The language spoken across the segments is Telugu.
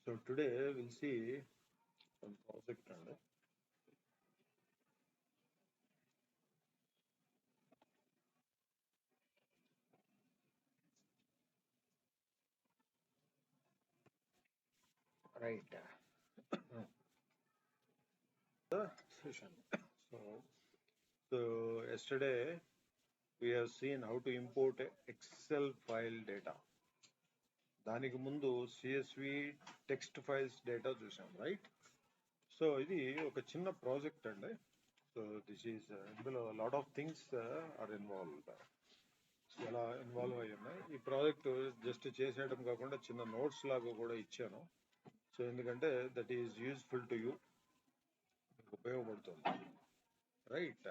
So today we'll see one project and right the session. So yesterday we have seen how to import a Excel file data. దానికి ముందు CSV text files data చూసాం రైట్. సో ఇది ఒక చిన్న ప్రాజెక్ట్ అండి. సో దిస్ ఈజ్ ఇందులో lot of things are involved. చాలా ఇన్వాల్వ్ అయ్యి ఉన్నాయి. ఈ ప్రాజెక్ట్ జస్ట్ చేసేయడం కాకుండా చిన్న నోట్స్ లాగా కూడా ఇచ్చాను. సో ఎందుకంటే that is useful to you, ఉపయోగపడుతుంది. Right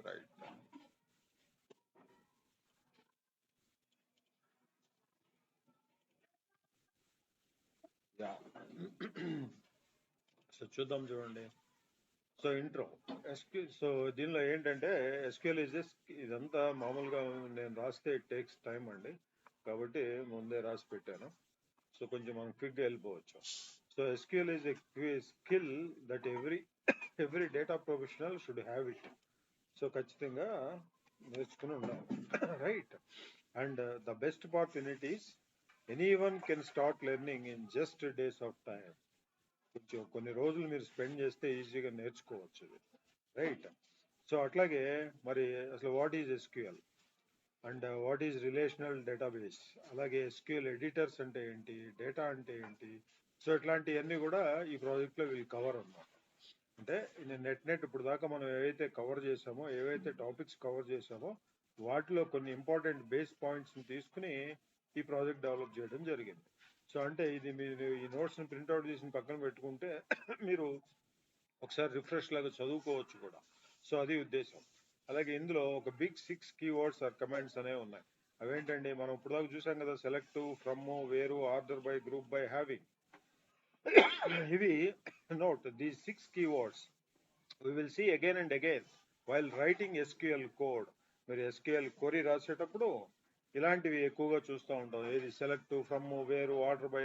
right ya. సో చూద్దాం చూడండి. సో ఇంట్రో సో దీనిలో ఏంటంటే ఎస్క్యూఎల్ ఇదంతా మామూలుగా నేను రాస్తే ఇట్ టేక్స్ టైం అండి, కాబట్టి ముందే రాసి పెట్టాను. సో కొంచెం మనం క్విక్గా వెళ్ళిపోవచ్చు. So SQL is a skill that every data professional should have it. So ఖచ్చితంగా నేర్చుకుని ఉండాలి. Right. And the best part in it is anyone can start learning in just days of time. కొంచెం కొన్ని రోజులు మీరు స్పెండ్ చేస్తే ఈజీగా నేర్చుకోవచ్చు. రైట్. సో అట్లాగే మరి అసలు what is SQL and what is relational database, అలాగే ఎస్క్యూఎల్ ఎడిటర్స్ అంటే ఏంటి, డేటా అంటే ఏంటి, సో ఇట్లాంటివన్నీ కూడా ఈ ప్రాజెక్ట్లో వీళ్ళు కవర్ అన్నమాట. అంటే నెట్ ఇప్పుడు దాకా మనం ఏవైతే కవర్ చేసామో, ఏవైతే టాపిక్స్ కవర్ చేసామో వాటిలో కొన్ని ఇంపార్టెంట్ బేస్ పాయింట్స్ని తీసుకుని ఈ ప్రాజెక్ట్ డెవలప్ చేయడం జరిగింది. సో అంటే ఇది మీరు ఈ నోట్స్ని ప్రింట్అవుట్ చేసిన పక్కన పెట్టుకుంటే మీరు ఒకసారి రిఫ్రెష్ లాగా చదువుకోవచ్చు కూడా. సో అది ఉద్దేశం. అలాగే ఇందులో ఒక బిగ్ 6 కీవర్డ్స్ ఆర్ కమాండ్స్ అనేవి ఉన్నాయి. అవేంటండి, మనం ఇప్పుడు దాకా చూసాం కదా, select, from, where, order by, group by, having. ఇవి note these 6 keywords we will see again and again while writing SQL code. మీరు SQL క్వరీ రాసేటప్పుడు ఇలాంటివి ఎక్కువగా చూస్తూ ఉంటాం. ఏది select, from, where, order by,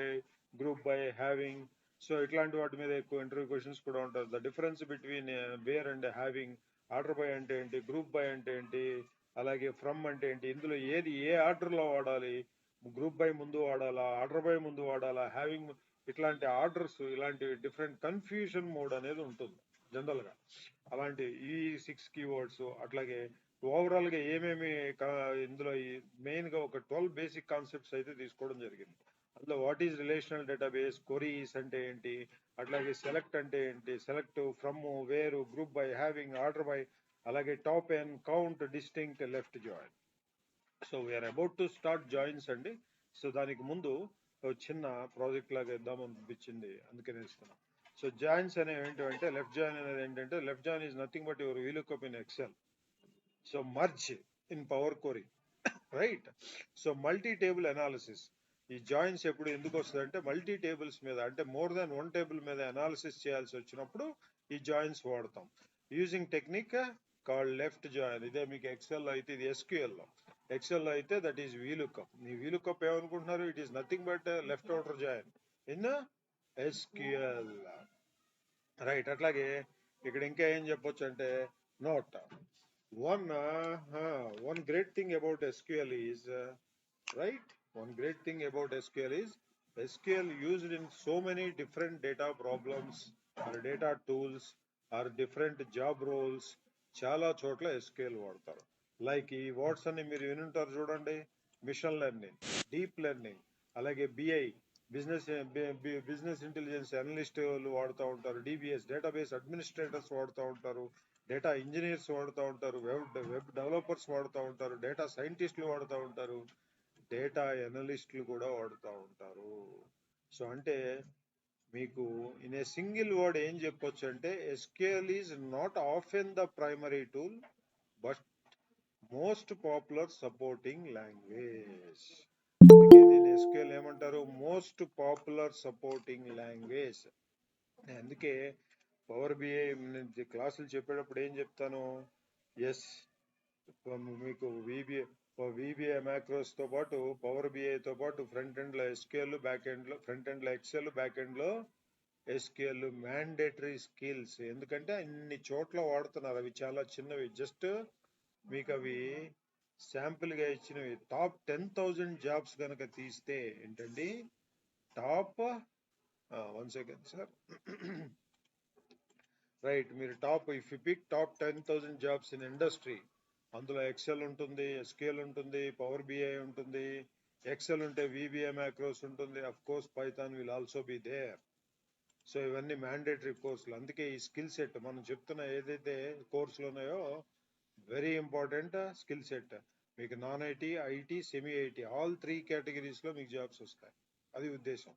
group by, having. So ఇట్లాంటి వాటి మీద ఎక్కువ ఇంటర్వ్యూ క్వశ్చన్స్ కూడా ఉంటారు. The difference between where and having, order by అంటే ఏంటి, గ్రూప్ బై అంటే ఏంటి, అలాగే ఫ్రమ్ అంటే ఏంటి, ఇందులో ఏది ఏ ఆర్డర్లో వాడాలి, గ్రూప్ బై ముందు వాడాలా, ఆర్డర్ బై ముందు వాడాలా, హ్యావింగ్, ఇట్లాంటి ఆర్డర్స్, ఇలాంటి డిఫరెంట్ కన్ఫ్యూజన్ మోడ్ అనేది ఉంటుంది జనరల్గా. అలాంటి ఈ 6 కీవర్డ్స్, అట్లాగే ఓవరాల్గా ఏమేమి ఇందులో మెయిన్గా ఒక 12 బేసిక్ కాన్సెప్ట్స్ అయితే తీసుకోవడం జరిగింది. అందులో what is relational database, queries అంటే ఏంటి, అట్లాగే సెలెక్ట్ అంటే ఏంటి, select, from, where, group by, having, order by, అలాగే top and count, distinct, left join. So we're about to start joins అండి. సో దానికి ముందు చిన్న ప్రాజెక్ట్ లాగా ఇద్దాం అనిపించింది, అందుకనే ఇస్తున్నాం. సో జాయిన్స్ అనేవి ఏంటంటే, లెఫ్ట్ జాయిన్ అనేది ఏంటంటే, left join is nothing but your vlookup in Excel. So merge in power query, right. So multi table analysis. ఈ జాయిన్స్ ఎప్పుడు ఎందుకు వస్తుంది అంటే, మల్టీ టేబుల్స్ మీద, అంటే మోర్ దాన్ వన్ టేబుల్ మీద అనాలిసిస్ చేయాల్సి వచ్చినప్పుడు ఈ జాయిన్స్ వాడతాం. Using technique called left join. ఇదే మీకు ఎక్సెల్ అయితే, ఇది ఎస్క్యూఎల్లో. ఎక్సెల్ అయితే దట్ ఈస్ వీలుకప్. మీ వీలుకప్ ఏమనుకుంటున్నారు, it is nothing but left outer join in SQL, right. అట్లాగే ఇక్కడ ఇంకా ఏం చెప్పొచ్చు అంటే, note one great thing about SQL is right. One great thing about SQL is SQL used in so many different data problems or data tools or different job roles. చాలా చోట్ల SQL వాడతారు. లైక్ ఈ వర్డ్స్ అన్ని మీరు వినుంటారు చూడండి. మిషన్ లెర్నింగ్, డీప్ లెర్నింగ్, అలాగే BI, బిజినెస్ ఇంటెలిజెన్స్ అనలిస్టులు వాడుతూ ఉంటారు. DBS, డేటాబేస్ అడ్మినిస్ట్రేటర్స్ వాడుతూ ఉంటారు. డేటా ఇంజనీర్స్ వాడుతూ ఉంటారు. వెబ్ డెవలపర్స్ వాడుతూ ఉంటారు. డేటా సైంటిస్టులు వాడుతూ ఉంటారు. డేటా ఎనలిస్టులు కూడా వాడుతూ ఉంటారు. సో అంటే మీకు ఇన్ ఏ సింగిల్ వర్డ్ ఏం చెప్పొచ్చు అంటే, SQL is not often the primary tool but most popular supporting language. దీన్ని ఎస్క్యూఎల్ ఏమంటారు, మోస్ట్ పాపులర్ సపోర్టింగ్ లాంగ్వేజ్. అందుకే పవర్ బిఐ క్లాసులు చెప్పేటప్పుడు ఏం చెప్తాను, ఎస్ మీకు VBA మ్యాక్రోస్ తో పాటు పవర్ BI తో పాటు ఫ్రంట్ ఎండ్ లో SQL, బ్యాక్ ఎండ్ లో ఫ్రంట్ ఎండ్ లో ఎక్సెల్, బ్యాక్ ఎండ్ లో SQL మ్యాండేటరీ స్కిల్స్. ఎందుకంటే అన్ని చోట్ల వాడుతున్నారు. అవి చాలా చిన్నవి, జస్ట్ మీకు అవి శాంపుల్ గా ఇచ్చినవి. టాప్ 10,000 జాబ్స్ కనుక తీస్తే ఏంటండి, టాప్ 1 సెకండ్ సార్, రైట్, మీరు top if you pick top 10,000 jobs in industry, అందులో ఎక్సెల్ ఉంటుంది, SQL ఉంటుంది, పవర్ BI ఉంటుంది. ఎక్సెల్ ఉంటే VBA మ్యాక్రోస్ ఉంటుంది, of course Python will also be there. So ఇవన్నీ మ్యాండేటరీ కోర్సులు. అందుకే ఈ స్కిల్ సెట్ మనం చెప్తున్న ఏదైతే కోర్సులు ఉన్నాయో వెరీ ఇంపార్టెంట్ స్కిల్ సెట్. మీకు non IT, IT, semi IT all 3 categories లో మీకు జాబ్స్ వస్తాయి. అది ఉద్దేశం.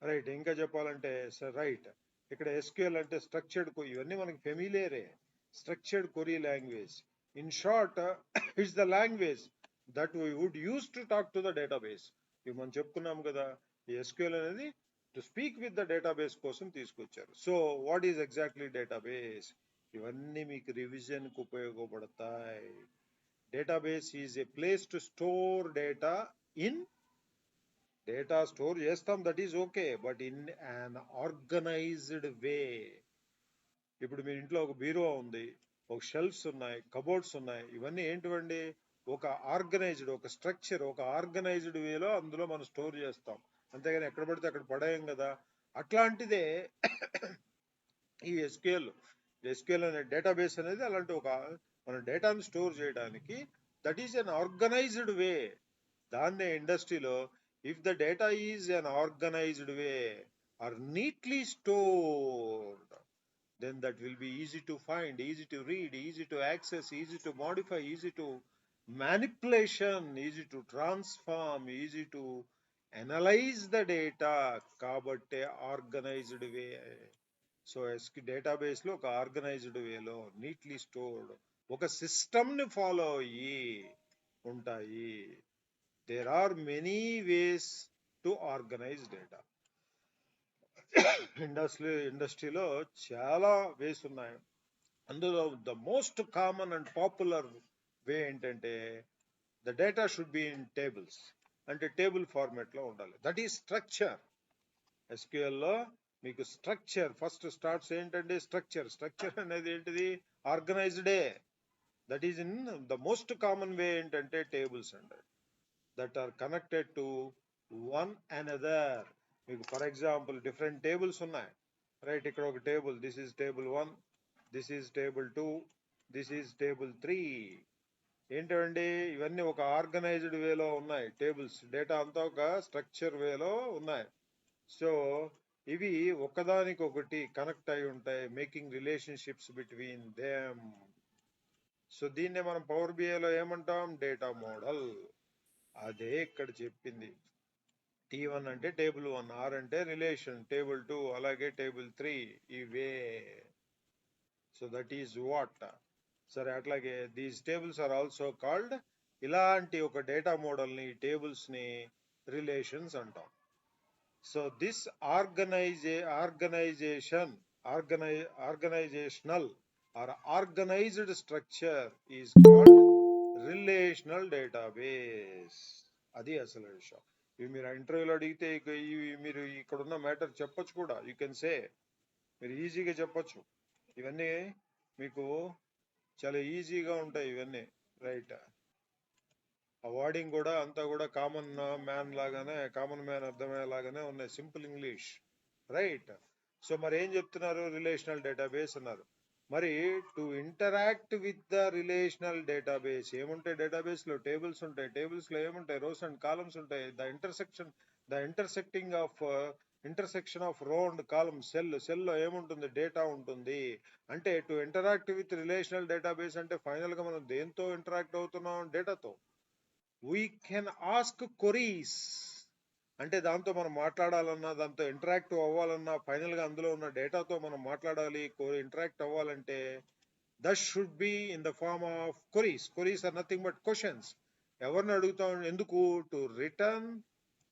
రైట్, ఇంకా చెప్పాలంటే సార్, రైట్, ఇక్కడ SQL అంటే స్ట్రక్చర్డ్, ఇవన్నీ మనకి ఫెమిలియరే. Structured query language, in short it's the language that we would use to talk to the database. ఇవి మనం చెప్పుకున్నాం కదా, ఈ SQL అనేది to speak with the database కోసం తీసుకొచ్చారు. So what is exactly database? ఇవన్నీ మీకు రివిజన్ కు ఉపయోగపడతాయి. Database is a place to store data in, data store చేస్తాం, that is okay, but in an organised way. ఇప్పుడు మీ ఇంట్లో ఒక బీరో ఉంది, ఒక షెల్ఫ్స్ ఉన్నాయి, కబోర్డ్స్ ఉన్నాయి, ఇవన్నీ ఏంటివండి, ఒక ఆర్గనైజ్డ్, ఒక స్ట్రక్చర్, ఒక ఆర్గనైజ్డ్ వేలో అందులో మనం స్టోర్ చేస్తాం. అంతేగాని ఎక్కడ పడితే అక్కడ పడేయం కదా. అట్లాంటిదే ఈ SQL అనే డేటాబేస్ అనేది అలాంటి ఒక మన డేటాను స్టోర్ చేయడానికి, that is an organised way. దాన్నే ఇండస్ట్రీలో if the data is an organised way or neatly stored, then that will be easy to find, easy to read, easy to access, easy to modify, easy to manipulation, easy to transform, easy to analyze the data. కాబట్టి ఆర్గనైజ్డ్ వే. సో డేటాబేస్ లో ఒక ఆర్గనైజ్డ్ వేలో నీట్లీ స్టోర్డ్ ఒక సిస్టమ్ ని ఫాలో అయ్యి ఉంటాయి. There are many ways to organize data. ఇండస్ట్రీలో చాలా వేస్ ఉన్నాయి. అందులో the most common and popular way ఏంటంటే the data should be in tables. అంటే టేబుల్ ఫార్మాట్ లో ఉండాలి. That is structure. SQL లో మీకు స్ట్రక్చర్ ఫస్ట్ స్టార్ట్స్ ఏంటంటే స్ట్రక్చర్ అనేది ఏంటిది, ఆర్గనైజ్డే. That is in the most common వే ఏంటంటే టేబుల్స్ అండి, that are connected to one another. మీకు ఫర్ ఎగ్జాంపుల్ డిఫరెంట్ టేబుల్స్ ఉన్నాయి, రైట్. ఇక్కడ ఒక table, this is table 1, this is table 2, this is table 3. ఏంటండి, ఇవన్నీ ఒక ఆర్గనైజ్డ్ వేలో ఉన్నాయి టేబుల్స్. డేటా అంతా ఒక స్ట్రక్చర్ వేలో ఉన్నాయి. సో ఇవి ఒకదానికొకటి కనెక్ట్ అయి ఉంటాయి, making relationships between them. So దీన్నే మనం పవర్ BI లో ఏమంటాం, డేటా మోడల్. అదే ఇక్కడ చెప్పింది. T1 అంటే టేబుల్ 1, R అంటే రిలేషన్, టేబుల్ 2, అలాగే టేబుల్ 3, ఇవే. So that is what. సరే, అట్లాగే these tables are also called, ఇలాంటి ఒక డేటా మోడల్ ని, టేబుల్స్ ని రిలేషన్స్ అంటాం. So this organisational or organised structure is called relational database. అది అసలు విషయం. ఇవి మీరు ఇంటర్వ్యూలో అడిగితే ఇవి మీరు ఇక్కడ ఉన్న మ్యాటర్ చెప్పొచ్చు కూడా. యూ కెన్ సే, మీరు ఈజీగా చెప్పొచ్చు. ఇవన్నీ మీకు చాలా ఈజీగా ఉంటాయి ఇవన్నీ, రైట్. ఆ వర్డింగ్ కూడా అంతా కూడా కామన్ మ్యాన్ లాగానే, కామన్ మ్యాన్ అర్థమయ్యేలాగానే ఉన్నాయి, సింపుల్ ఇంగ్లీష్, రైట్. సో మరి ఏం చెప్తున్నారు, రిలేషనల్ డేటాబేస్ అన్నారు. మరి to interact with the relational database ఏముంటాయి, డేటాబేస్ లో టేబుల్స్ ఉంటాయి, టేబుల్స్ లో ఏముంటాయి, రోస్ అండ్ కాలమ్స్ ఉంటాయి. Intersection of row and column, cell లో ఏముంటుంది, డేటా ఉంటుంది. అంటే to interact with relational database అంటే ఫైనల్ గా మనం దేంతో ఇంటరాక్ట్ అవుతున్నాం, డేటాతో. వీ కెన్ ఆస్క్ క్వరీస్, అంటే దాంతో మనం మాట్లాడాలన్నా, దాంతో ఇంటరాక్ట్ అవ్వాలన్నా, ఫైనల్ గా అందులో ఉన్న డేటాతో మనం మాట్లాడాలి, ఇంటరాక్ట్ అవ్వాలంటే that should be in the form of queries or nothing but questions. ఎవరిని అడుగుతాం, ఎందుకు, to return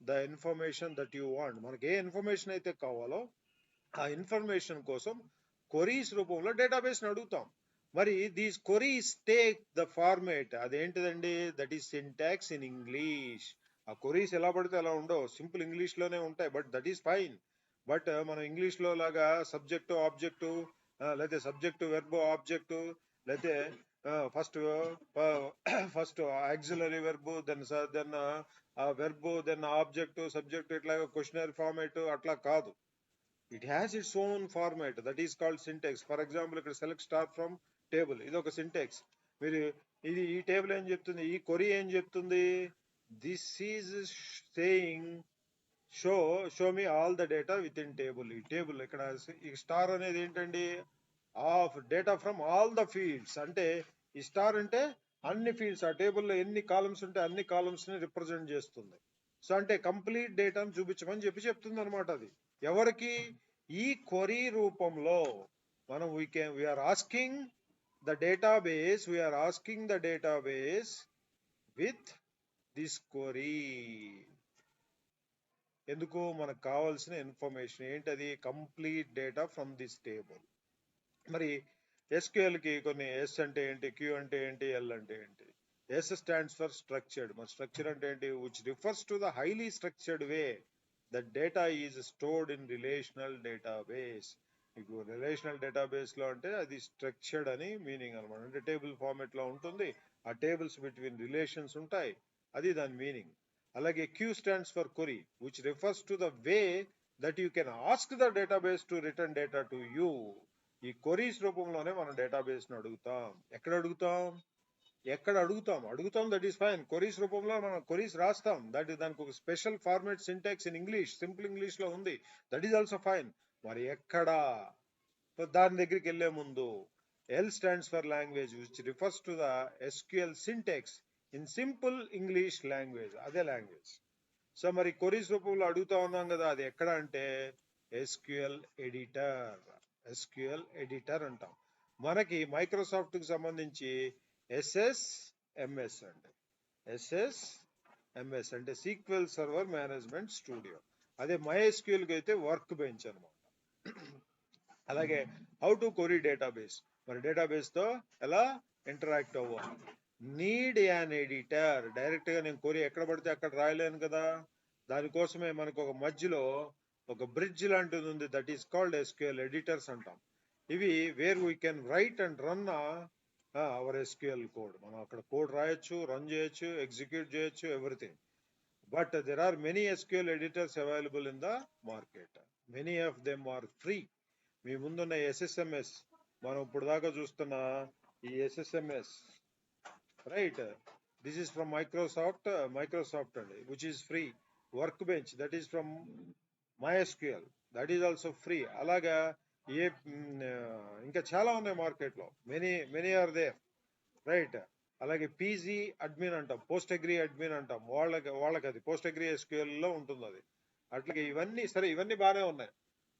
the information that you want. మనకి ఏ ఇన్ఫర్మేషన్ అయితే కావాలో ఆ ఇన్ఫర్మేషన్ కోసం క్వరీస్ రూపంలో డేటాబేస్ ని అడుగుతాం. మరి these queries take the format అదేంటిదండి, that is syntax in English. ఆ క్వరీస్ ఎలా పడితే అలా ఉండవు, సింపుల్ ఇంగ్లీష్ లోనే ఉంటాయి, but that is fine. But మనం ఇంగ్లీష్ లో లాగా సబ్జెక్టు ఆబ్జెక్టు, లేకపోతే సబ్జెక్టు వెర్బ్ ఆబ్జెక్టు, లేకపోతే first first auxiliary verb, then verb, then object subject, ఇట్లా క్వశ్చనరీ ఫార్మేట్ అట్లా కాదు. It has its own format, that is called syntax. For example ఇక్కడ సెలెక్ట్ స్టార్ ఫ్రమ్ టేబుల్, ఇది ఒక సింటెక్స్. మీరు ఇది ఈ టేబుల్ ఏం చెప్తుంది, ఈ క్వరీ ఏం చెప్తుంది, this is saying show show me all the data with in table. ఈ టేబుల్ ఇక్కడ ఈ స్టార్ అనేది ఏంటండి, of data from all the fields. అంటే ఈ స్టార్ అంటే అన్ని ఫీల్డ్స్, ఆ టేబుల్లో ఎన్ని కాలమ్స్ ఉంటే అన్ని కాలమ్స్ ని రిప్రజెంట్ చేస్తుంది. సో అంటే కంప్లీట్ డేటాను చూపించమని చెప్తుంది అనమాట. అది ఎవరికి, ఈ క్వరీ రూపంలో మనం we're asking the database, we're asking the database with this query. ఎందుకు, మనకు కావాల్సిన ఇన్ఫర్మేషన్ ఏంటది, complete data from this table. మరి ఎస్క్యూఎల్ కి కొన్ని ఎస్ అంటే ఏంటి, క్యూ అంటే ఏంటి, ఎల్ అంటే ఏంటి. Yes stands for structured. మరి స్ట్రక్చర్ అంటే ఏంటి, which refers to the highly structured way that data is stored in relational database. మీకు రిలేషనల్ డేటాబేస్ లో అంటే అది స్ట్రక్చర్డ్ అని మీనింగ్ అనమాట. అంటే టేబుల్ ఫార్మేట్ లో ఉంటుంది, ఆ టేబుల్స్ బిట్వీన్ రిలేషన్స్ ఉంటాయి, అది దాని మీనింగ్. అలాగే Q stands for query, which refers to the way that you can ask the database to return data to you. ఈ క్వరీస్ రూపంలోనే మనం డేటాబేస్ ను అడుగుతాం. ఎక్కడ అడుగుతాం, దట్ ఈస్ ఫైన్. క్వరీస్ రూపంలో మనం క్వరీస్ రాస్తాం, దానికి ఒక special format syntax in English, simple English లో ఉంది, దట్ ఈస్ ఆల్సో ఫైన్. మరి ఎక్కడ, దాని దగ్గరికి వెళ్లే ముందు L stands for language, which refers to the SQL syntax in simple English language, అదే లాంగ్వేజ్. సో మరి క్వరీస్ రూపంలో అడుగుతా ఉన్నాం కదా, అది ఎక్కడ అంటే ఎస్క్యూఎల్ ఎడిటర్ అంటాం. మనకి మైక్రోసాఫ్ట్ కి సంబంధించి ఎస్ఎస్ఎంఎస్ అంటే సీక్వెల్ సర్వర్ మేనేజ్మెంట్ స్టూడియో. అదే MySQL కి అయితే వర్క్ బెంచ్ అనమాట. అలాగే హౌ టు క్వరీ డేటాబేస్, మరి డేటాబేస్ తో ఎలా ఇంటరాక్ట్ అవ్వాలి. నీడ్ యాన్ ఎడిటర్, డైరెక్ట్ గా నేను క్వరీ ఎక్కడ పడితే అక్కడ రాయలేను కదా, దానికోసమే మనకు ఒక మధ్యలో ఒక బ్రిడ్జ్ లాంటిది ఉంది, that is called SQL editors అంటాం. ఇవి where we can write and run our SQL code. మనం అక్కడ కోడ్ రాయొచ్చు, రన్ చేయొచ్చు, ఎగ్జిక్యూట్ చేయొచ్చు, everything. But there are many SQL editors available in the market. Many of them are free. మీ ముందున్న ఎస్ఎస్ఎంఎస్, మనం ఇప్పుడు దాకా చూస్తున్న ఈ SSMS, right, this is from Microsoft అండి, which is free. Workbench, that is from MySQL, that is also free. అలాగా ఇంకా చాలా ఉన్నాయి మార్కెట్ లో, మెనీ ఆర్ దేర్, రైట్. అలాగే పీజీ అడ్మిన్ అంటాం, పోస్ట్ అగ్రీ అడ్మిన్ అంటాం, వాళ్ళకి అది పోస్ట్ అగ్రీ SQL లో ఉంటుంది అది. అట్లాగే ఇవన్నీ సరే, ఇవన్నీ బాగానే ఉన్నాయి.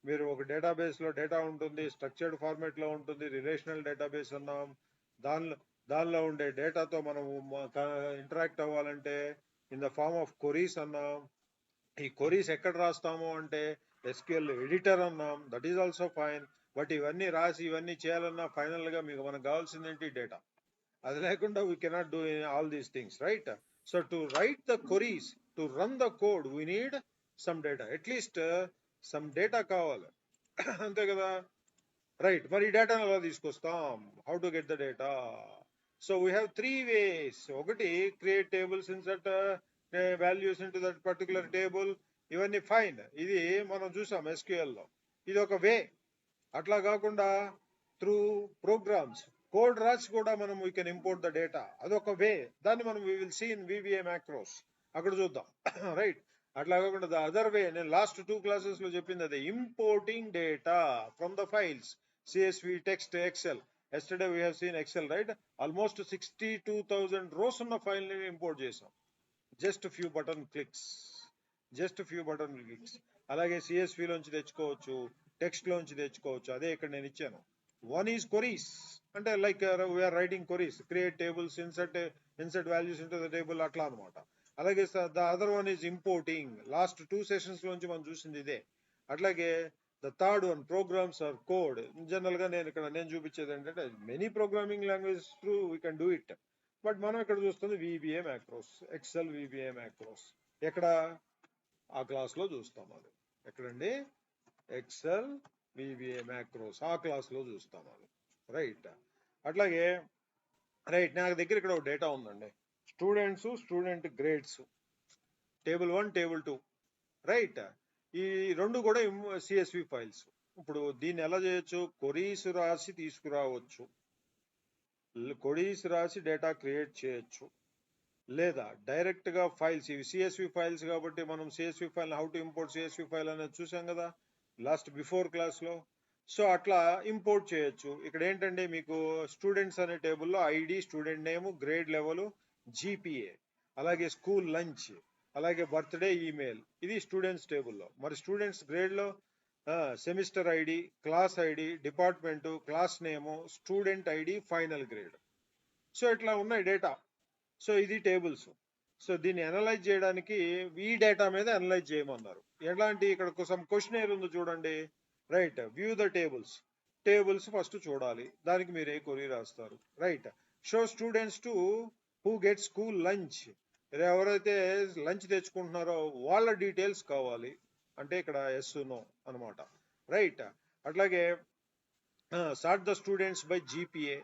మీరు ఒక డేటాబేస్ లో డేటా ఉంటుంది, స్ట్రక్చర్డ్ ఫార్మేట్ లో ఉంటుంది, రిలేషనల్ డేటాబేస్ అన్నాం. దానిలో ఉండే డేటాతో మనం ఇంటరాక్ట్ అవ్వాలంటే in the form of queries అన్నాం. ఈ క్వరీస్ ఎక్కడ రాస్తాము అంటే ఎస్క్యూఎల్ ఎడిటర్ అన్నాం, that is also fine. But ఇవన్నీ రాసి ఇవన్నీ చేయాలన్నా ఫైనల్ గా మనకు కావాల్సింది ఏంటి, డేటా. అది లేకుండా we cannot do all these things, right. So to right the queries, to run the code, we need some data, at least some data కావాలి. అంతే కదా, రైట్. మరి ఈ డేటాను ఎలా తీసుకొస్తాం, how to get the data. So we have 3 ways. ఒకటి, create tables, insert values into that particular table, ఇవన్నీ ఫైన్, ఇది మనం చూసాం SQL లో, ఇది ఒక వే. అట్లా కాకుండా త్రూ ప్రోగ్రామ్స్, కోడ్ రాసి కూడా మనం we can import the data, అదొక వే. దాన్ని మనం we will see in VBA macros, అక్కడ చూద్దాం, రైట్. అట్లా కాకుండా ద అదర్ వే, నేను లాస్ట్ 2 క్లాసెస్ లో చెప్పింది అదే, importing data from the files, CSV, text, Excel. Yesterday we have seen Excel, right? Almost 62,000 rows ఉన్న ఫైల్ ని ఇంపోర్ట్ చేసాం, జస్ట్ ఫ్యూ బటన్ క్లిక్స్. అలాగే CSV లోంచి తెచ్చుకోవచ్చు, టెక్స్ట్ లోంచి తెచ్చుకోవచ్చు, అదే ఇక్కడ నేను ఇచ్చాను. వన్ ఈజ్ క్వరీస్, అంటే like we're writing queries, create tables, insert values into the table, అట్లా అనమాట. అలాగే the other one is importing, last 2 sessions లోంచి మనం చూసింది ఇదే. అట్లాగే the third one programs or code. General గా నేను చూపించేది ఏంటంటే many programming language through we can do it. But మనం ఇక్కడ చూస్తుంది VBA macros, Excel VBA macros. ఎక్కడ ఆ క్లాస్ లో చూస్తాం. అది ఎక్కడండి? ఎక్సెల్ VBA మ్యాక్రోస్ ఆ క్లాస్ లో చూస్తాం అది. రైట్. అట్లాగే రైట్, నాకు దగ్గర ఇక్కడ ఒక డేటా ఉందండి. Students, student grades, table 1, table 2. Right. ఈ రెండు కూడా CSV ఫైల్స్. ఇప్పుడు దీన్ని ఎలా చేయొచ్చు? కొరీస్ రాసి తీసుకురావచ్చు, కొరీస్ రాసి డేటా క్రియేట్ చేయొచ్చు, లేదా డైరెక్ట్ గా ఫైల్స్. ఇవి CSV ఫైల్స్ కాబట్టి మనం CSV file how to import CSV file అనేది చూసాం కదా బిఫోర్ క్లాస్ లో. సో అట్లా ఇంపోర్ట్ చేయొచ్చు. ఇక్కడ ఏంటంటే మీకు స్టూడెంట్స్ అనే టేబుల్లో ID, student name, grade level, GPA, అలాగే స్కూల్ లంచ్, అలాగే బర్త్డే, ఈమెయిల్. ఇది స్టూడెంట్స్ టేబుల్లో. మరి స్టూడెంట్స్ గ్రేడ్ లో semester ID, class ID, department, class name, student ID, final grade. So ఇట్లా ఉన్నాయి డేటా. సో ఇది టేబుల్స్. సో దీన్ని అనలైజ్ చేయడానికి ఈ డేటా మీద అనలైజ్ చేయమన్నారు. ఎలాంటి? ఇక్కడ కోసం క్వశ్చనర్ ఉంది చూడండి. Right, view the tables. Tables first చూడాలి, దానికి మీరు ఏ క్వరీ రాస్తారు. Right. Show students to who get school lunch. ఎవరైతే లంచ్ తెచ్చుకుంటున్నారో వాళ్ళ డీటెయిల్స్ కావాలి. అంటే ఇక్కడ ఎస్ నో అనమాట. రైట్. అట్లాగే sort the students by GPA.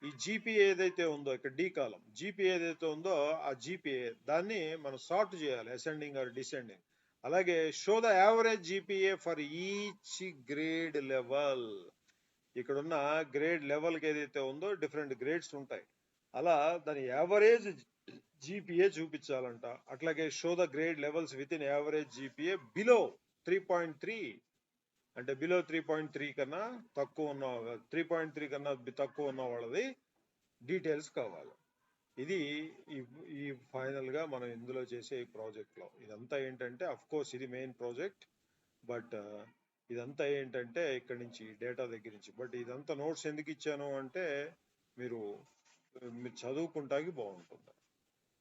ఈ GPA ఏదైతే ఉందో ఇక్కడ D కాలం, GPA ఏదైతే ఉందో ఆ GPA దాన్ని మనం సార్ట్ చేయాలి, అసెండింగ్ ఆర్ డిసెండింగ్. అలాగే show the average GPA for each grade level. ఇక్కడున్న గ్రేడ్ లెవెల్కి ఏదైతే ఉందో డిఫరెంట్ గ్రేడ్స్ ఉంటాయి, అలా దాని యావరేజ్ GPA చూపించాలంట. అట్లాగే show the grade levels with in average GPA below 3.3. అంటే బిలో 3.3 కన్నా తక్కువ ఉన్న 3.3 కన్నా తక్కువ ఉన్న వాళ్ళది డీటెయిల్స్ కావాలి. ఇది ఈ ఫైనల్ గా మనం ఇందులో చేసే ఈ ప్రాజెక్ట్ లో ఇదంతా ఏంటంటే, అఫ్ కోర్స్ ఇది మెయిన్ ప్రాజెక్ట్, బట్ ఇదంతా ఏంటంటే ఇక్కడి నుంచి డేటా దగ్గర నుంచి. బట్ ఇదంతా నోట్స్ ఎందుకు ఇచ్చాను అంటే మీరు చదువుకుంటాకి బాగుంటుంది.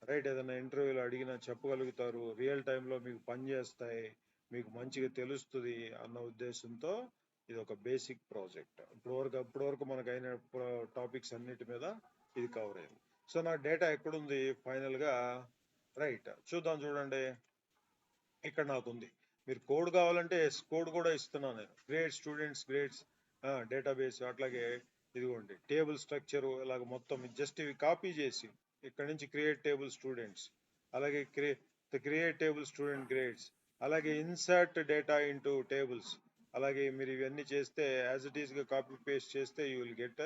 రైట్. ఏదైనా ఇంటర్వ్యూలో అడిగినా చెప్పగలుగుతారు, రియల్ టైంలో మీకు పని చేస్తాయి, మీకు మంచిగా తెలుస్తుంది అన్న ఉద్దేశంతో ఇది ఒక బేసిక్ ప్రాజెక్ట్. ఇప్పటివరకు మనకు అయిన టాపిక్స్ అన్నిటి మీద ఇది కవర్ అయింది. సో నా డేటా ఎక్కడుంది ఫైనల్ గా? రైట్, చూద్దాం. చూడండి, ఇక్కడ నాకు ఉంది. మీరు కోడ్ కావాలంటే కోడ్ కూడా ఇస్తున్నాను నేను. Grade students grades database. అట్లాగే ఇదిగోండి టేబుల్ స్ట్రక్చర్. ఇలాగ మొత్తం జస్ట్ ఇవి కాపీ చేసి ఇక్కడ నుంచి క్రియేట్ టేబుల్ స్టూడెంట్స్, అలాగే క్రియేట్ టేబుల్ స్టూడెంట్ గ్రేడ్స్, అలాగే ఇన్సర్ట్ డేటా ఇంటూ టేబుల్స్. అలాగే మీరు ఇవన్నీ చేస్తే యాజ్ ఇట్ ఈస్ గా కాపీ పేస్ట్ చేస్తే యూ విల్ గెట్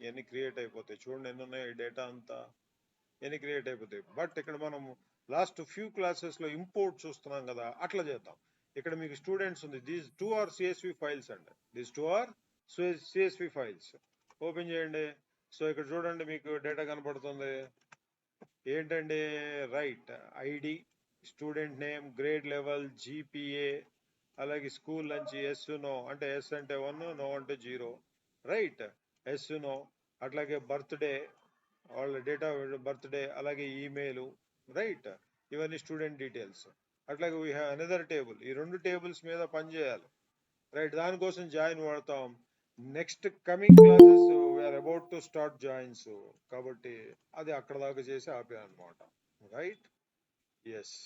ఇవన్నీ క్రియేట్ అయిపోతాయి. చూడండి ఎన్ని ఉన్నాయి, డేటా అంతా ఎన్ని క్రియేట్ అయిపోతాయి. బట్ ఇక్కడ మనం లాస్ట్ ఫ్యూ క్లాసెస్ లో ఇంపోర్ట్ చూస్తున్నాం కదా, అట్లా చేద్దాం. ఇక్కడ మీకు స్టూడెంట్స్ ఉంది. దీస్ 2 ఆర్ CSV ఫైల్స్ అండి. These 2 are CSV files. Open చేయండి. సో ఇక్కడ చూడండి మీకు డేటా కనపడుతుంది. ఏంటండి? Right, ID, student name, grade level, GPA, అలాగే స్కూల్ లంచ్. ఎస్ నో అంటే ఎస్ అంటే 1, నో అంటే 0. Right, yes no. అట్లాగే బర్త్డే, వాళ్ళ డేటా బర్త్డే, అలాగే ఈమెయిల్. రైట్, ఇవన్నీ స్టూడెంట్ డీటెయిల్స్. అట్లాగే వీ హ్యావ్ అనదర్ టేబుల్. ఈ 2 టేబుల్స్ మీద పనిచేయాలి. రైట్, దానికోసం జాయిన్ వాడతాం. Next coming classes we're about to start joins, కాబట్టి అది అక్కడ దాకా చేసి ఆపాను అనమాట. Right. Yes.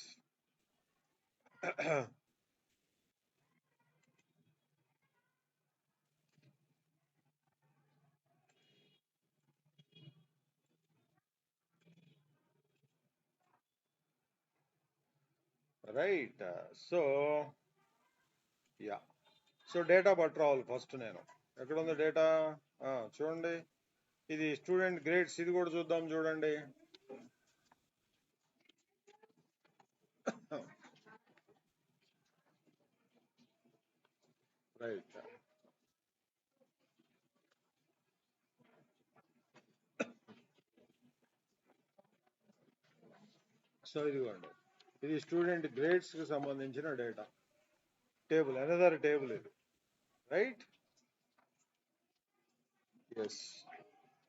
Right. So ya, so data పట్టురావాలి ఫస్ట్. నేను ఎక్కడ ఉంది డేటా? చూడండి, ఇది స్టూడెంట్ గ్రేడ్స్. ఇది కూడా చూద్దాం. చూడండి, రైట్. సో ఇదిగోండి, ఇది స్టూడెంట్ గ్రేడ్స్ కి సంబంధించిన డేటా టేబుల్, అనదర్ టేబుల్ ఇది. రైట్. ఎస్.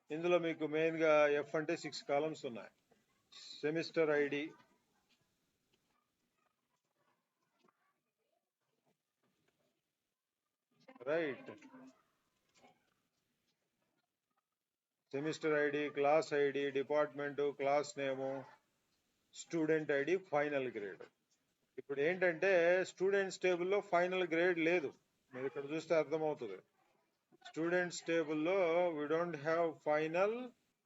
ఇందులో మీకు మెయిన్ గా F అంటే 6 కాలమ్స్ ఉన్నాయి. Semester ID, right. Semester ID, class ID, department, class name, student ID, final grade. ఇప్పుడు ఏంటంటే స్టూడెంట్స్ టేబుల్లో ఫైనల్ గ్రేడ్ లేదు. మీరు ఇక్కడ చూస్తే అర్థమవుతుంది. స్టూడెంట్స్ టేబుల్లో we don't have final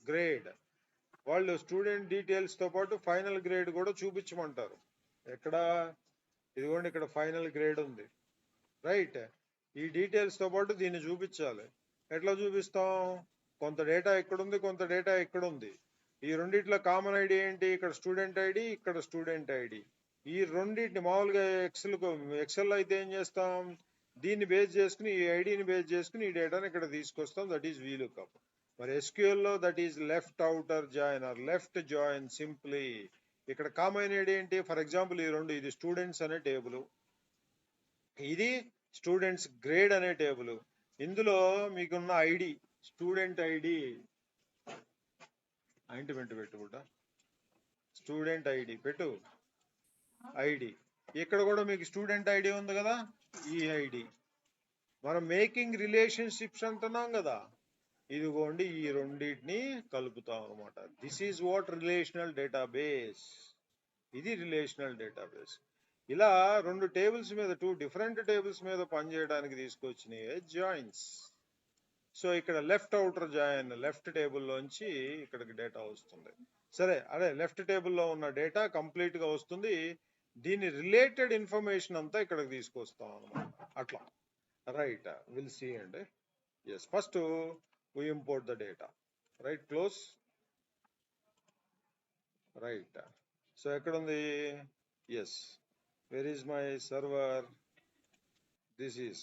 grade. వాళ్ళు స్టూడెంట్ డీటెయిల్స్ తో పాటు ఫైనల్ గ్రేడ్ కూడా చూపించమంటారు. ఎక్కడ? ఇదిగోండి, ఇక్కడ ఫైనల్ గ్రేడ్ ఉంది. రైట్. ఈ డీటెయిల్స్ తో పాటు దీన్ని చూపించాలి. ఎట్లా చూపిస్తాం? కొంత డేటా ఇక్కడుంది, కొంత డేటా ఇక్కడుంది. ఈ రెండిట్లో కామన్ ఐడి ఏంటి? ఇక్కడ స్టూడెంట్ ఐడి, ఇక్కడ స్టూడెంట్ ఐడి. ఈ రెండింటిని మామూలుగా ఎక్సెల్ అయితే ఏం చేస్తాం? దీన్ని బేస్ చేసుకుని, ఈ ఐడిని బేస్ చేసుకుని ఈ డేటాని ఇక్కడ తీసుకొస్తాం. That is VLOOKUP. మరి SQL లో that is left outer join or left join simply. ఇక్కడ కామన్ ఐడి ఏంటి? ఫర్ ఎగ్జాంపుల్ ఈ రెండు, ఇది స్టూడెంట్స్ అనే టేబుల్, ఇది స్టూడెంట్స్ గ్రేడ్ అనే టేబుల్. ఇందులో మీకున్న ఐడి స్టూడెంట్ ఐడి, ఆయింట్మెంట్ పెట్టుకుంటా, స్టూడెంట్ ఐడి పెట్టు, ఐడి. ఇక్కడ కూడా మీకు స్టూడెంట్ ఐడి ఉంది కదా, ఈ ఐడి. మనం మేకింగ్ రిలేషన్షిప్స్ అంటున్నాం కదా, ఇదిగోండి ఈ రెండింటిని కలుపుతాం అనమాట. This is what relational database. ఇది రిలేషనల్ డేటాబేస్. ఇలా రెండు టేబుల్స్ మీద, టూ డిఫరెంట్ టేబుల్స్ మీద పనిచేయడానికి తీసుకొచ్చినాయి జాయిన్స్. సో ఇక్కడ లెఫ్ట్ అవుటర్ జాయిన్, లెఫ్ట్ టేబుల్లోంచి ఇక్కడికి డేటా వస్తుంది. సరే, అదే లెఫ్ట్ టేబుల్లో ఉన్న డేటా కంప్లీట్ గా వస్తుంది. దీని రిలేటెడ్ ఇన్ఫర్మేషన్ అంతా ఇక్కడికి తీసుకొస్తాం అనమాట. అట్లా. రైట్, విల్ సీ అండి. Yes, first we import the data. Right, close. Right. So ekkada undi? Yes. Where is my server? This is.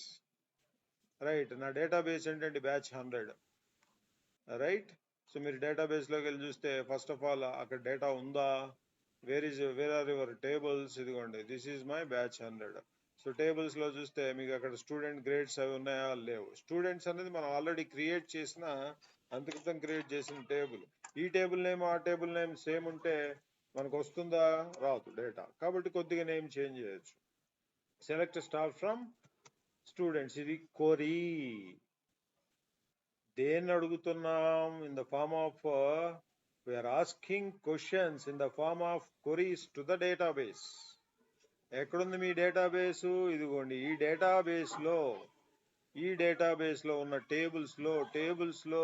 Right. Na database entante batch 100. Right. So meer database loki velli chuste, first of all akkada data unda? Where are your tables? Idigondi, this is my batch 100. So tables లో చూస్తే మీకు అక్కడ స్టూడెంట్ గ్రేడ్స్ అవి ఉన్నాయా? లేవు. స్టూడెంట్స్ అనేది మనం ఆల్రెడీ క్రియేట్ చేసిన, అంతక్రితం క్రియేట్ చేసిన టేబుల్. ఈ టేబుల్ నేమ్ ఆ టేబుల్ నేమ్ సేమ్ ఉంటే మనకు వస్తుందా? రాదు డేటా. కాబట్టి కొద్దిగా నేమ్ చేంజ్ చేయొచ్చు. Select star from students. ఇది క్వరీ. దేన్ని అడుగుతున్నాం? In the form of we're asking questions in the form of queries to the database. ఎక్కడుంది మీ డేటాబేసు? ఇదిగోండి ఈ డేటాబేస్ లో ఉన్న టేబుల్స్ లో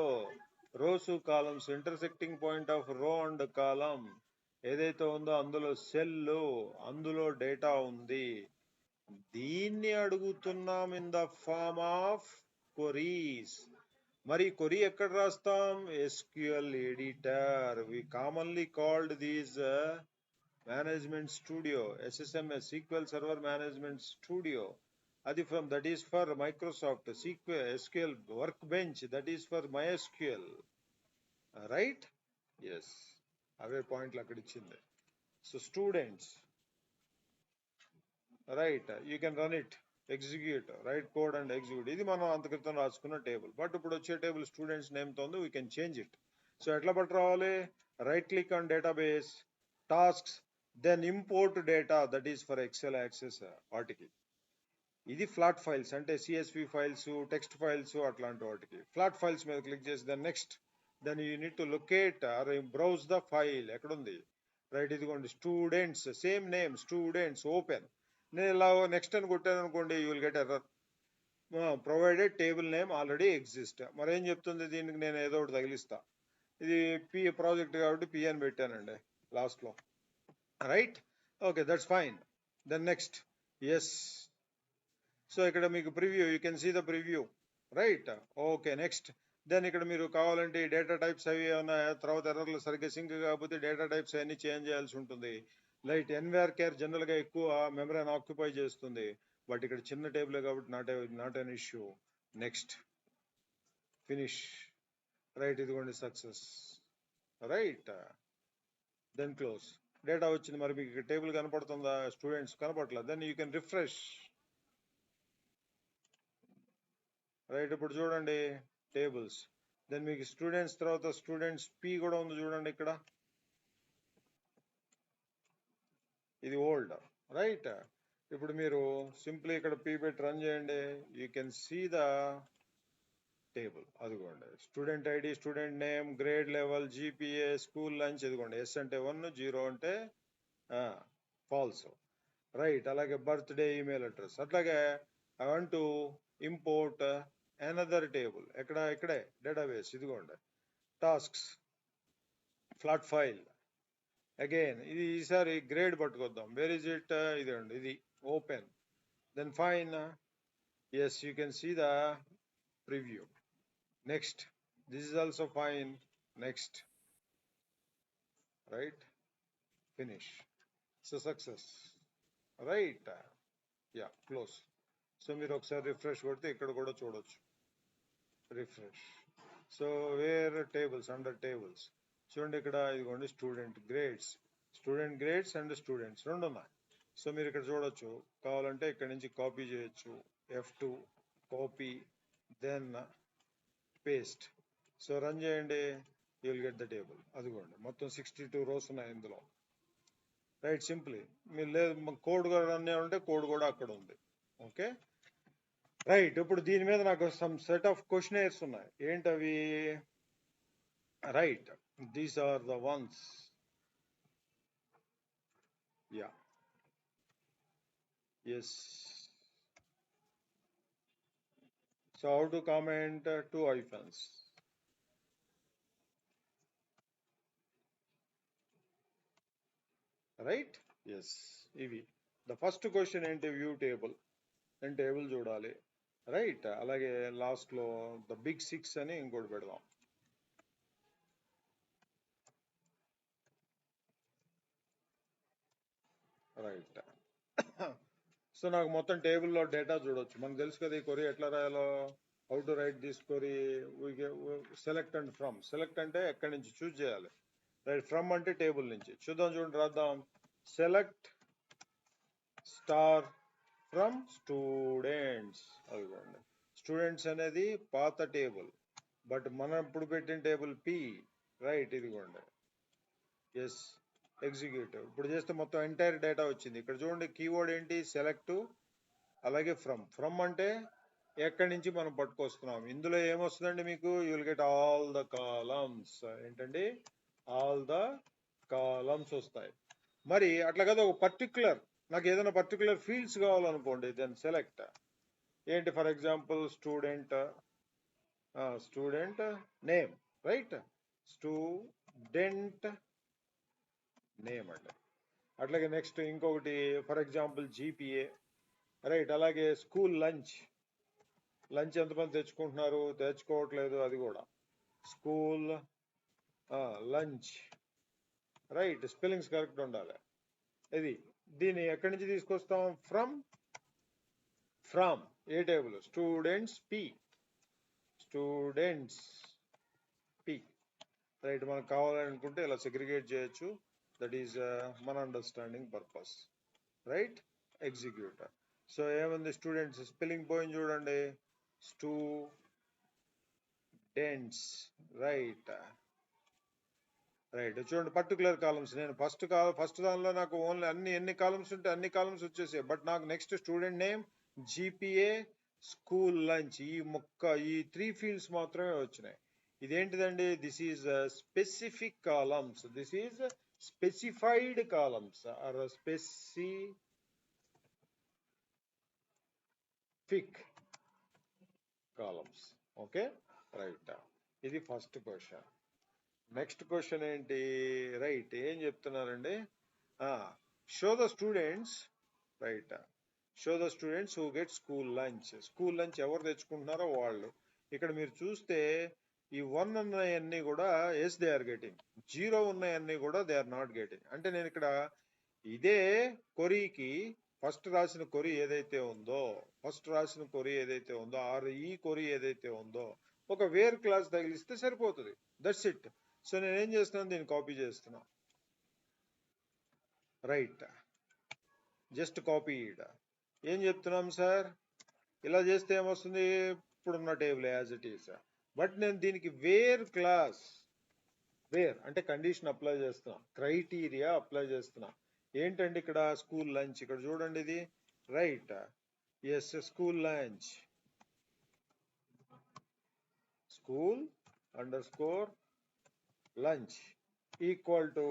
rows columns, intersecting point of row and column ఏదైతే ఉందో అందులో సెల్, అందులో డేటా ఉంది. దీన్ని అడుగుతున్నాం in the form of queries. మరి క్వరీ ఎక్కడ రాస్తాం? SQL editor. We commonly called these Management Studio, SSMS, SQL Server Management Studio. That is for Microsoft. SQL Workbench, that is for MySQL. Right? Yes. Avay point akkada ichindi. So students. Right. You can run it, execute, write code and execute. Idi manam antakritam raaskunna table. But ippudu వచ్చే table students name తో ఉంది. We can change it. So etla పట్టు రావాలి? Right click on database, tasks, then import data, that is for Excel access వాటికి. ఇది ఫ్లాట్ ఫైల్స్ అంటే CSV ఫైల్స్, టెక్స్ట్ ఫైల్స్, అట్లాంటి వాటికి. ఫ్లాట్ ఫైల్స్ మీద క్లిక్ చేసి then next, then you need to locate or browse the file. ఎక్కడుంది? రైట్, ఇదిగోండి students, same name students, open. నేను ఇలా నెక్స్ట్ అని కొట్టాను అనుకోండి, you will get error. Provided table name already exist. మరేం చెప్తుంది? దీనికి నేను ఏదో ఒకటి తగిలిస్తా. ఇది P ప్రాజెక్ట్ కాబట్టి P అని పెట్టానండి లాస్ట్ లో. Right? Okay, that's fine. Then next. Yes. So ikkada meeku preview, you can see the preview. Right? Okay, next. Then ikkada meeru kavalante data types avi unnaya, tarvata errorlu sarigga sync kaapothe data types anni change cheyalsi untundi. Right, nvarchar general ga ekkuva memory ni occupy chestundi, but ikkada chinna table kabatti not an issue. Next. Finish. Right, idigondi success. Right? Then close. డేటా వచ్చింది. మరి మీకు టేబుల్ కనపడుతుందా? స్టూడెంట్స్ కనపడట్లేదు. Then you can refresh. Right, ఇప్పుడు చూడండి టేబుల్స్. దెన్ మీకు స్టూడెంట్స్ తర్వాత స్టూడెంట్స్ P కూడా ఉంది చూడండి ఇక్కడ. ఇది ఓల్డ్. రైట్, ఇప్పుడు మీరు సింప్లీ ఇక్కడ పీ పెట్టి రన్ చేయండి, you can see the table. అదిగోండి student ID, student name, grade level, GPA, school lunch. ఇదిగోండి ఎస్ అంటే 1, 0 అంటే ఫాల్స్. రైట్. అలాగే బర్త్డే, ఈమెయిల్ అడ్రస్. అట్లాగే I want to import another table. ఇక్కడే డేటాబేస్. ఇదిగోండి టాస్క్స్, ఫ్లాట్ ఫైల్. అగైన్ ఇది ఈసారి గ్రేడ్ పట్టుకొద్దాం. Where is it? ఇదండి, ఇది open. Then fine. Yes, you can see the preview. Next. This is also fine. Next. Right. Finish. So success. Right. Yeah, close. So మీరు ఒకసారి రిఫ్రెష్ కొడితే ఇక్కడ కూడా చూడొచ్చు. Refresh. So where tables, under tables చూడండి. ఇక్కడ ఇదిగోండి స్టూడెంట్ గ్రేడ్స్, అండ్ స్టూడెంట్స్ రెండు ఉన్నాయి. సో మీరు ఇక్కడ చూడొచ్చు. కావాలంటే ఇక్కడ నుంచి కాపీ చేయొచ్చు. F2 copy, then paste. So run చేయండి, you will get the table. అదిగోండి మొత్తం 62 రోస్ ఉన్నాయి ఇందులో. రైట్. సింప్లీ మీరు లేదు కోడ్ కూడా రన్ చేయాలంటే కోడ్ కూడా అక్కడ ఉంది. ఓకే. రైట్. ఇప్పుడు దీని మీద నాకు సమ్ సెట్ ఆఫ్ క్వశ్చనైర్స్ ఉన్నాయి. ఏంటవి? Right. These are the ones. Ya. Yes. So how to comment 2 hyphens. Right. Yes. ఇవి ద ఫస్ట్ క్వశ్చన్ ఏంటి? View table. నేను టేబుల్ చూడాలి. రైట్. అలాగే లాస్ట్ లో ద బిగ్ 6 అని ఇంకోటి పెడదాం. రైట్. సో నాకు మొత్తం టేబుల్లో డేటా చూడొచ్చు. మనకు తెలుసు కదా ఈ కొరీ ఎట్లా రాయాలో. How to right this కొరీ? Select and from. Select అంటే ఎక్కడి నుంచి చూజ్ చేయాలి. రైట్. ఫ్రమ్ అంటే టేబుల్ నుంచి. చూద్దాం, చూడండి, రాద్దాం. Select star from students. అదిగోండి స్టూడెంట్స్ అనేది పాత టేబుల్, బట్ మనం ఇప్పుడు పెట్టిన టేబుల్ పి. రైట్. ఇదిగోండి. ఎస్. ఎగ్జిక్యూటివ్. ఇప్పుడు చేస్తే మొత్తం ఎంటైర్ డేటా వచ్చింది. ఇక్కడ చూడండి కీవర్డ్ ఏంటి? సెలెక్ట్, అలాగే ఫ్రమ్ అంటే ఎక్కడి నుంచి మనం పట్టుకొస్తున్నాం. ఇందులో ఏమొస్తుందండి మీకు? You will get all the columns. ఏంటండి? ఆల్ ద కాలమ్స్ వస్తాయి. మరి అట్లా కదా ఒక పర్టికులర్, నాకు ఏదైనా పర్టికులర్ ఫీల్డ్స్ కావాలనుకోండి, దెన్ సెలెక్ట్. ఏంటి? For example student name. Right. Student name అండి. అట్లాగే నెక్స్ట్ ఇంకొకటి ఫర్ ఎగ్జాంపుల్ జీపీఏ. రైట్. అలాగే స్కూల్ లంచ్. ఎంతమంది తెచ్చుకుంటున్నారు? తెచ్చుకోవట్లేదు. అది కూడా school lunch. Right. Spellings correct ఉండాలి. ఇది దీన్ని ఎక్కడి నుంచి తీసుకొస్తాం? From A table? Students P. Right. మనకు కావాలనుకుంటే ఇలా సెగ్రిగేట్ చేయొచ్చు. దట్ ఈస్ మన understanding purpose. Right. Executor. So ఏముంది? స్టూడెంట్స్ స్పెల్లింగ్ పోయింది చూడండి. స్టూడెంట్స్. రైట్. చూడండి పర్టికులర్ కాలమ్స్. నేను ఫస్ట్ దానిలో నాకు ఓన్లీ ఎన్ని కాలమ్స్ ఉంటే అన్ని కాలమ్స్ వచ్చేసాయి. బట్ నాకు next student name, GPA, school lunch, ఈ 3 ఫీల్డ్స్ మాత్రమే వచ్చినాయి. ఇదేంటిదండి? This is specific columns. This is specified columns or specific columns. Okay. Right. ఇది ఫస్ట్ క్వశ్చన్. నెక్స్ట్ క్వశ్చన్ ఏంటి? రైట్. ఏం చెప్తున్నారండి? Show the students. Right. Show the students who get school lunch. School lunch ఎవరు తెచ్చుకుంటున్నారో వాళ్ళు. ఇక్కడ మీరు చూస్తే ఈ 1 ఉన్నాయన్నీ కూడా ఎస్ దే ఆర్ గెటింగ్, 0 ఉన్నాయన్నీ కూడా దే ఆర్ నాట్ గెటింగ్. అంటే నేను ఇక్కడ ఇదే కొరీకి ఫస్ట్ రాసిన కొరీ ఏదైతే ఉందో, ఆర్ ఈ కొరీ ఏదైతే ఉందో, ఒక వేర్ క్లాస్ తగిలిస్తే సరిపోతుంది. That's it. సో నేనేం చేస్తున్నాను? దీన్ని కాపీ చేస్తున్నా. రైట్. Just copy. ఏం చెప్తున్నాం సార్? ఇలా చేస్తే ఏమొస్తుంది? ఇప్పుడున్న table as it is. But నేను దీనికి వేర్ క్లాస్, అంటే కండిషన్ అప్లై చేస్తున్నా, క్రైటీరియా అప్లై చేస్తున్నా. ఏంటండి ఇక్కడ? School lunch. ఇక్కడ చూడండి, ఇది right. Yes, school lunch. School underscore lunch equal to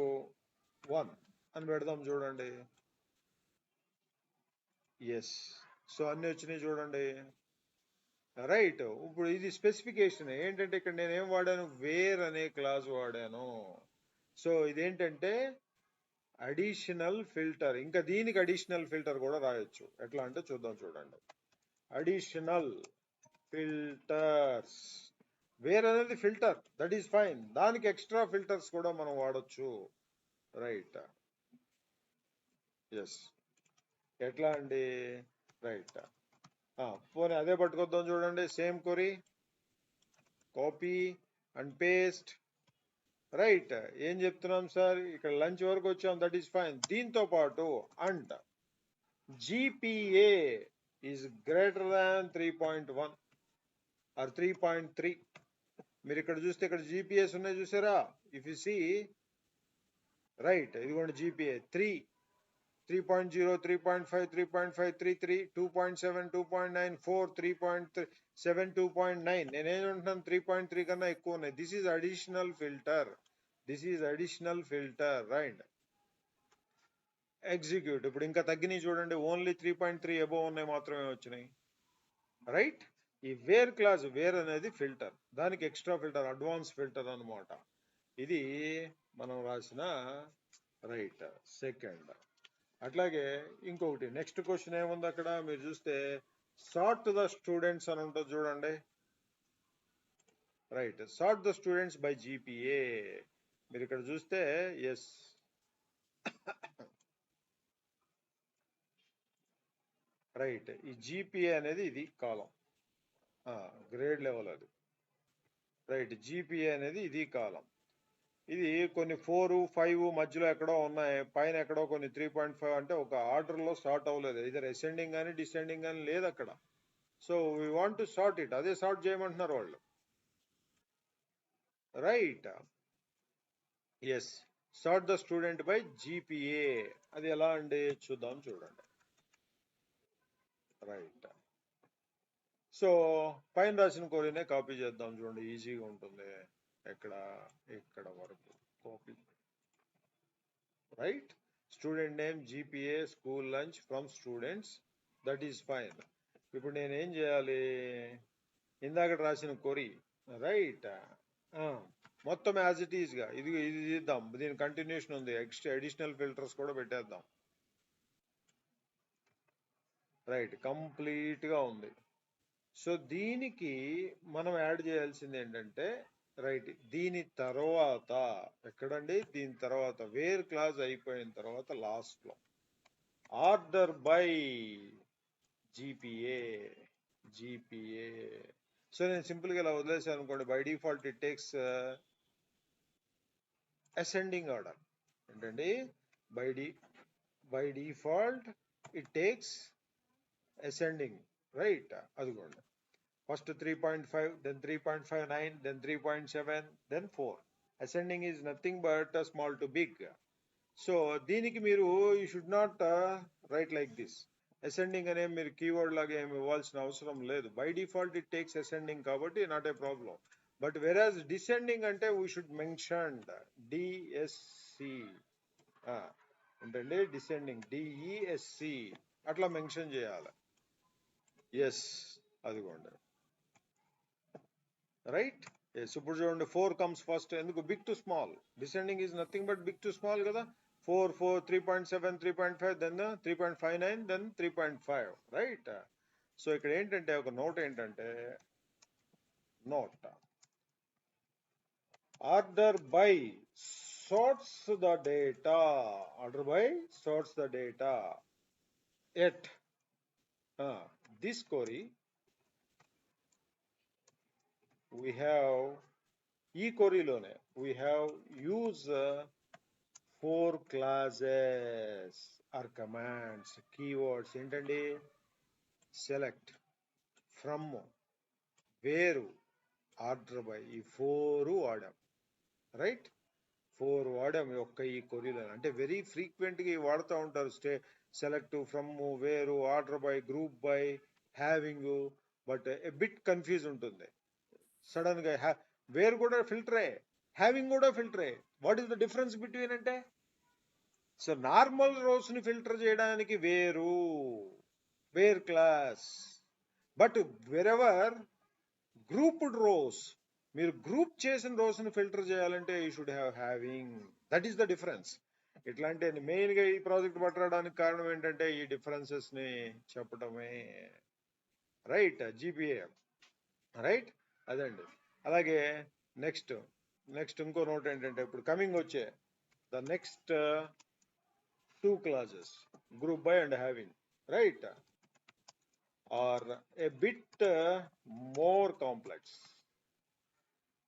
1 అని పెడదాం చూడండి. ఎస్. సో అన్ని వచ్చినాయి చూడండి. రైట్. ఇప్పుడు ఇది స్పెసిఫికేషన్ ఏంటంటే ఇక్కడ నేను ఏం వాడాను, వేర్ అనే క్లాస్ వాడాను. సో ఇదేంటంటే అడిషనల్ ఫిల్టర్. ఇంకా దీనికి అడిషనల్ ఫిల్టర్ కూడా రాయొచ్చు. ఎట్లా అంటే చూద్దాం చూడండి. Additional filters. వేర్ అనేది ఫిల్టర్, దట్ ఈస్ ఫైన్. దానికి ఎక్స్ట్రా ఫిల్టర్స్ కూడా మనం వాడచ్చు. రైట్. ఎస్. ఎట్లా అండి? రైట్. పోనీ అదే పట్టుకొద్దాం చూడండి. Same query, copy and paste. Right. ఏం చెప్తున్నాం సార్, ఇక్కడ లంచ్ వరకు వచ్చాం, దట్ ఈస్ ఫైన్. దీంతో పాటు and GPA is greater than 3.1 or 3.3. మీరు ఇక్కడ చూస్తే ఇక్కడ జీపీఎస్ ఉన్నాయి చూసారా? ఇఫ్ యు సీ రైట్, ఇదిగోండి జీపీఏ 3, 3.0, 3.5, 3.5, 3.3, 2.7, 2.9, 4, 3.7, 2.9. నేనేమంటున్నాను, 3.3 కన్నా ఎక్కువ ఉన్నాయి. This is additional filter. This is additional filter. Right. Execute. ఇప్పుడు ఇంకా తగ్గినాయి చూడండి. ఓన్లీ 3.3 అబోవ్ ఉన్నాయి మాత్రమే వచ్చినాయి. రైట్. ఈ వేర్ క్లాస్, వేర్ అనేది ఫిల్టర్, దానికి ఎక్స్ట్రా ఫిల్టర్, అడ్వాన్స్ ఫిల్టర్ అనమాట. ఇది మనం రాసిన రైట్ సెకండ్. అట్లాగే ఇంకొకటి నెక్స్ట్ క్వశ్చన్ ఏముంది అక్కడ మీరు చూస్తే, సార్ట్ ద స్టూడెంట్స్ అని ఉంటుంది చూడండి. Right. Sort the students by GPA. మీరు ఇక్కడ చూస్తే ఎస్, రైట్. ఈ జీపీఏ అనేది ఇది కాలం, గ్రేడ్ లెవెల్ అది. రైట్. జీపీఏ అనేది ఇది కాలం. ఇది కొన్ని 4, 5 మధ్యలో ఎక్కడో ఉన్నాయి, పైన ఎక్కడో కొన్ని 3.5. అంటే ఒక ఆర్డర్ లో సార్ట్ అవ్వలేదు, ఇదర్ అసెండింగ్ కానీ డిసెండింగ్ కానీ లేదు అక్కడ. So we want to sort it. అదే సార్ట్ చేయమంటున్నారు వాళ్ళు. Right. Yes. Sort the student by GPA. అది ఎలా అండి చూద్దాం చూడండి. రైట్. సో పైన రాసిన కోరినే కాపీ చేద్దాం చూడండి, ఈజీగా ఉంటుంది. ఇక్కడ వరకు copy. Right. Student name GPA school lunch from students, that is fine. ఇప్పుడు నేనేం చేయాలి, ఇందాక రాసిన కొరి. రైట్. మొత్తం యాజ్ ఇట్ ఈస్ గా ఇది ఇద్దాం. దీని కంటిన్యూషన్ ఉంది, ఎక్స్ట్రా అడిషనల్ ఫిల్టర్స్ కూడా పెట్టేద్దాం. రైట్. కంప్లీట్ గా ఉంది. సో దీనికి మనం యాడ్ చేయాల్సింది ఏంటంటే, రైట్, దీని తర్వాత ఎక్కడండి, దీని తర్వాత వేర్ క్లాస్ అయిపోయిన తర్వాత లాస్ట్ లో ఆర్డర్ బై జీపీఏ. సో నేను సింపుల్ గా ఇలా వదిలేసాను అనుకోండి, by default it takes ascending order. ఏంటండి, by default it takes ascending. Right. అదిగోండి, first 3.5, then 3.59, then 3.7, then 4. Ascending is nothing but small to big. So దీనికి మీరు you should not write like this. Ascending అనే మీరు కీవర్డ్ లాగా ఏమి ఇవ్వాల్సిన అవసరం లేదు. By default it takes ascending కాబట్టి not a problem. But whereas descending అంటే వీ షుడ్ మెన్షన్ డిఎస్సి. ఏంటండి డిసెండింగ్, డిఈఎస్సి అట్లా మెన్షన్ చేయాలి. ఎస్. అదిగోండి. రైట్. ఎస్. ఇప్పుడు చూడండి 4 కమ్స్ ఫస్ట్. ఎందుకు, big to small. Descending is nothing but big to small కదా. 4, 3.7, 3.5, దెన్ 3.59, దెన్ 3.5. రైట్. సో ఇక్కడ ఏంటంటే ఒక నోట్ ఏంటంటే, note order by sorts the data. Order by sorts the data at this query. We have ఈ queryలోనే we have use 4 classes or commands. Keywords ఏంటండి, select, from, where, order by. ఈ 4 వాడాం. రైట్. 4 వాడాం ఒక్క ఈ కొరీలో. అంటే వెరీ ఫ్రీక్వెంట్ గా వాడుతూ ఉంటారు select from, where, order by, group by, having, but a bit confuse ఉంటుంది సడన్ గా. వేర్ కూడా ఫిల్టరే, హ్యావింగ్ కూడా ఫిల్టరే. What is the difference between అంటే, సో నార్మల్ రోస్ ని ఫిల్టర్ చేయడానికి where clause, but wherever grouped rows, మీరు గ్రూప్ చేసిన రోస్ ని ఫిల్టర్ చేయాలంటే you should have having. That is the difference. ఇట్లాంటి మెయిన్ గా ఈ ప్రాజెక్ట్ పట్టడానికి కారణం ఏంటంటే ఈ డిఫరెన్సెస్ ని చెప్పడమే. Right, GPA. రైట్, అదండి. అలాగే నెక్స్ట్ ఇంకో నోట్ ఏంటంటే, ఇప్పుడు కమింగ్ వచ్చే the next 2 clauses, group by and having, right, are a bit more complex.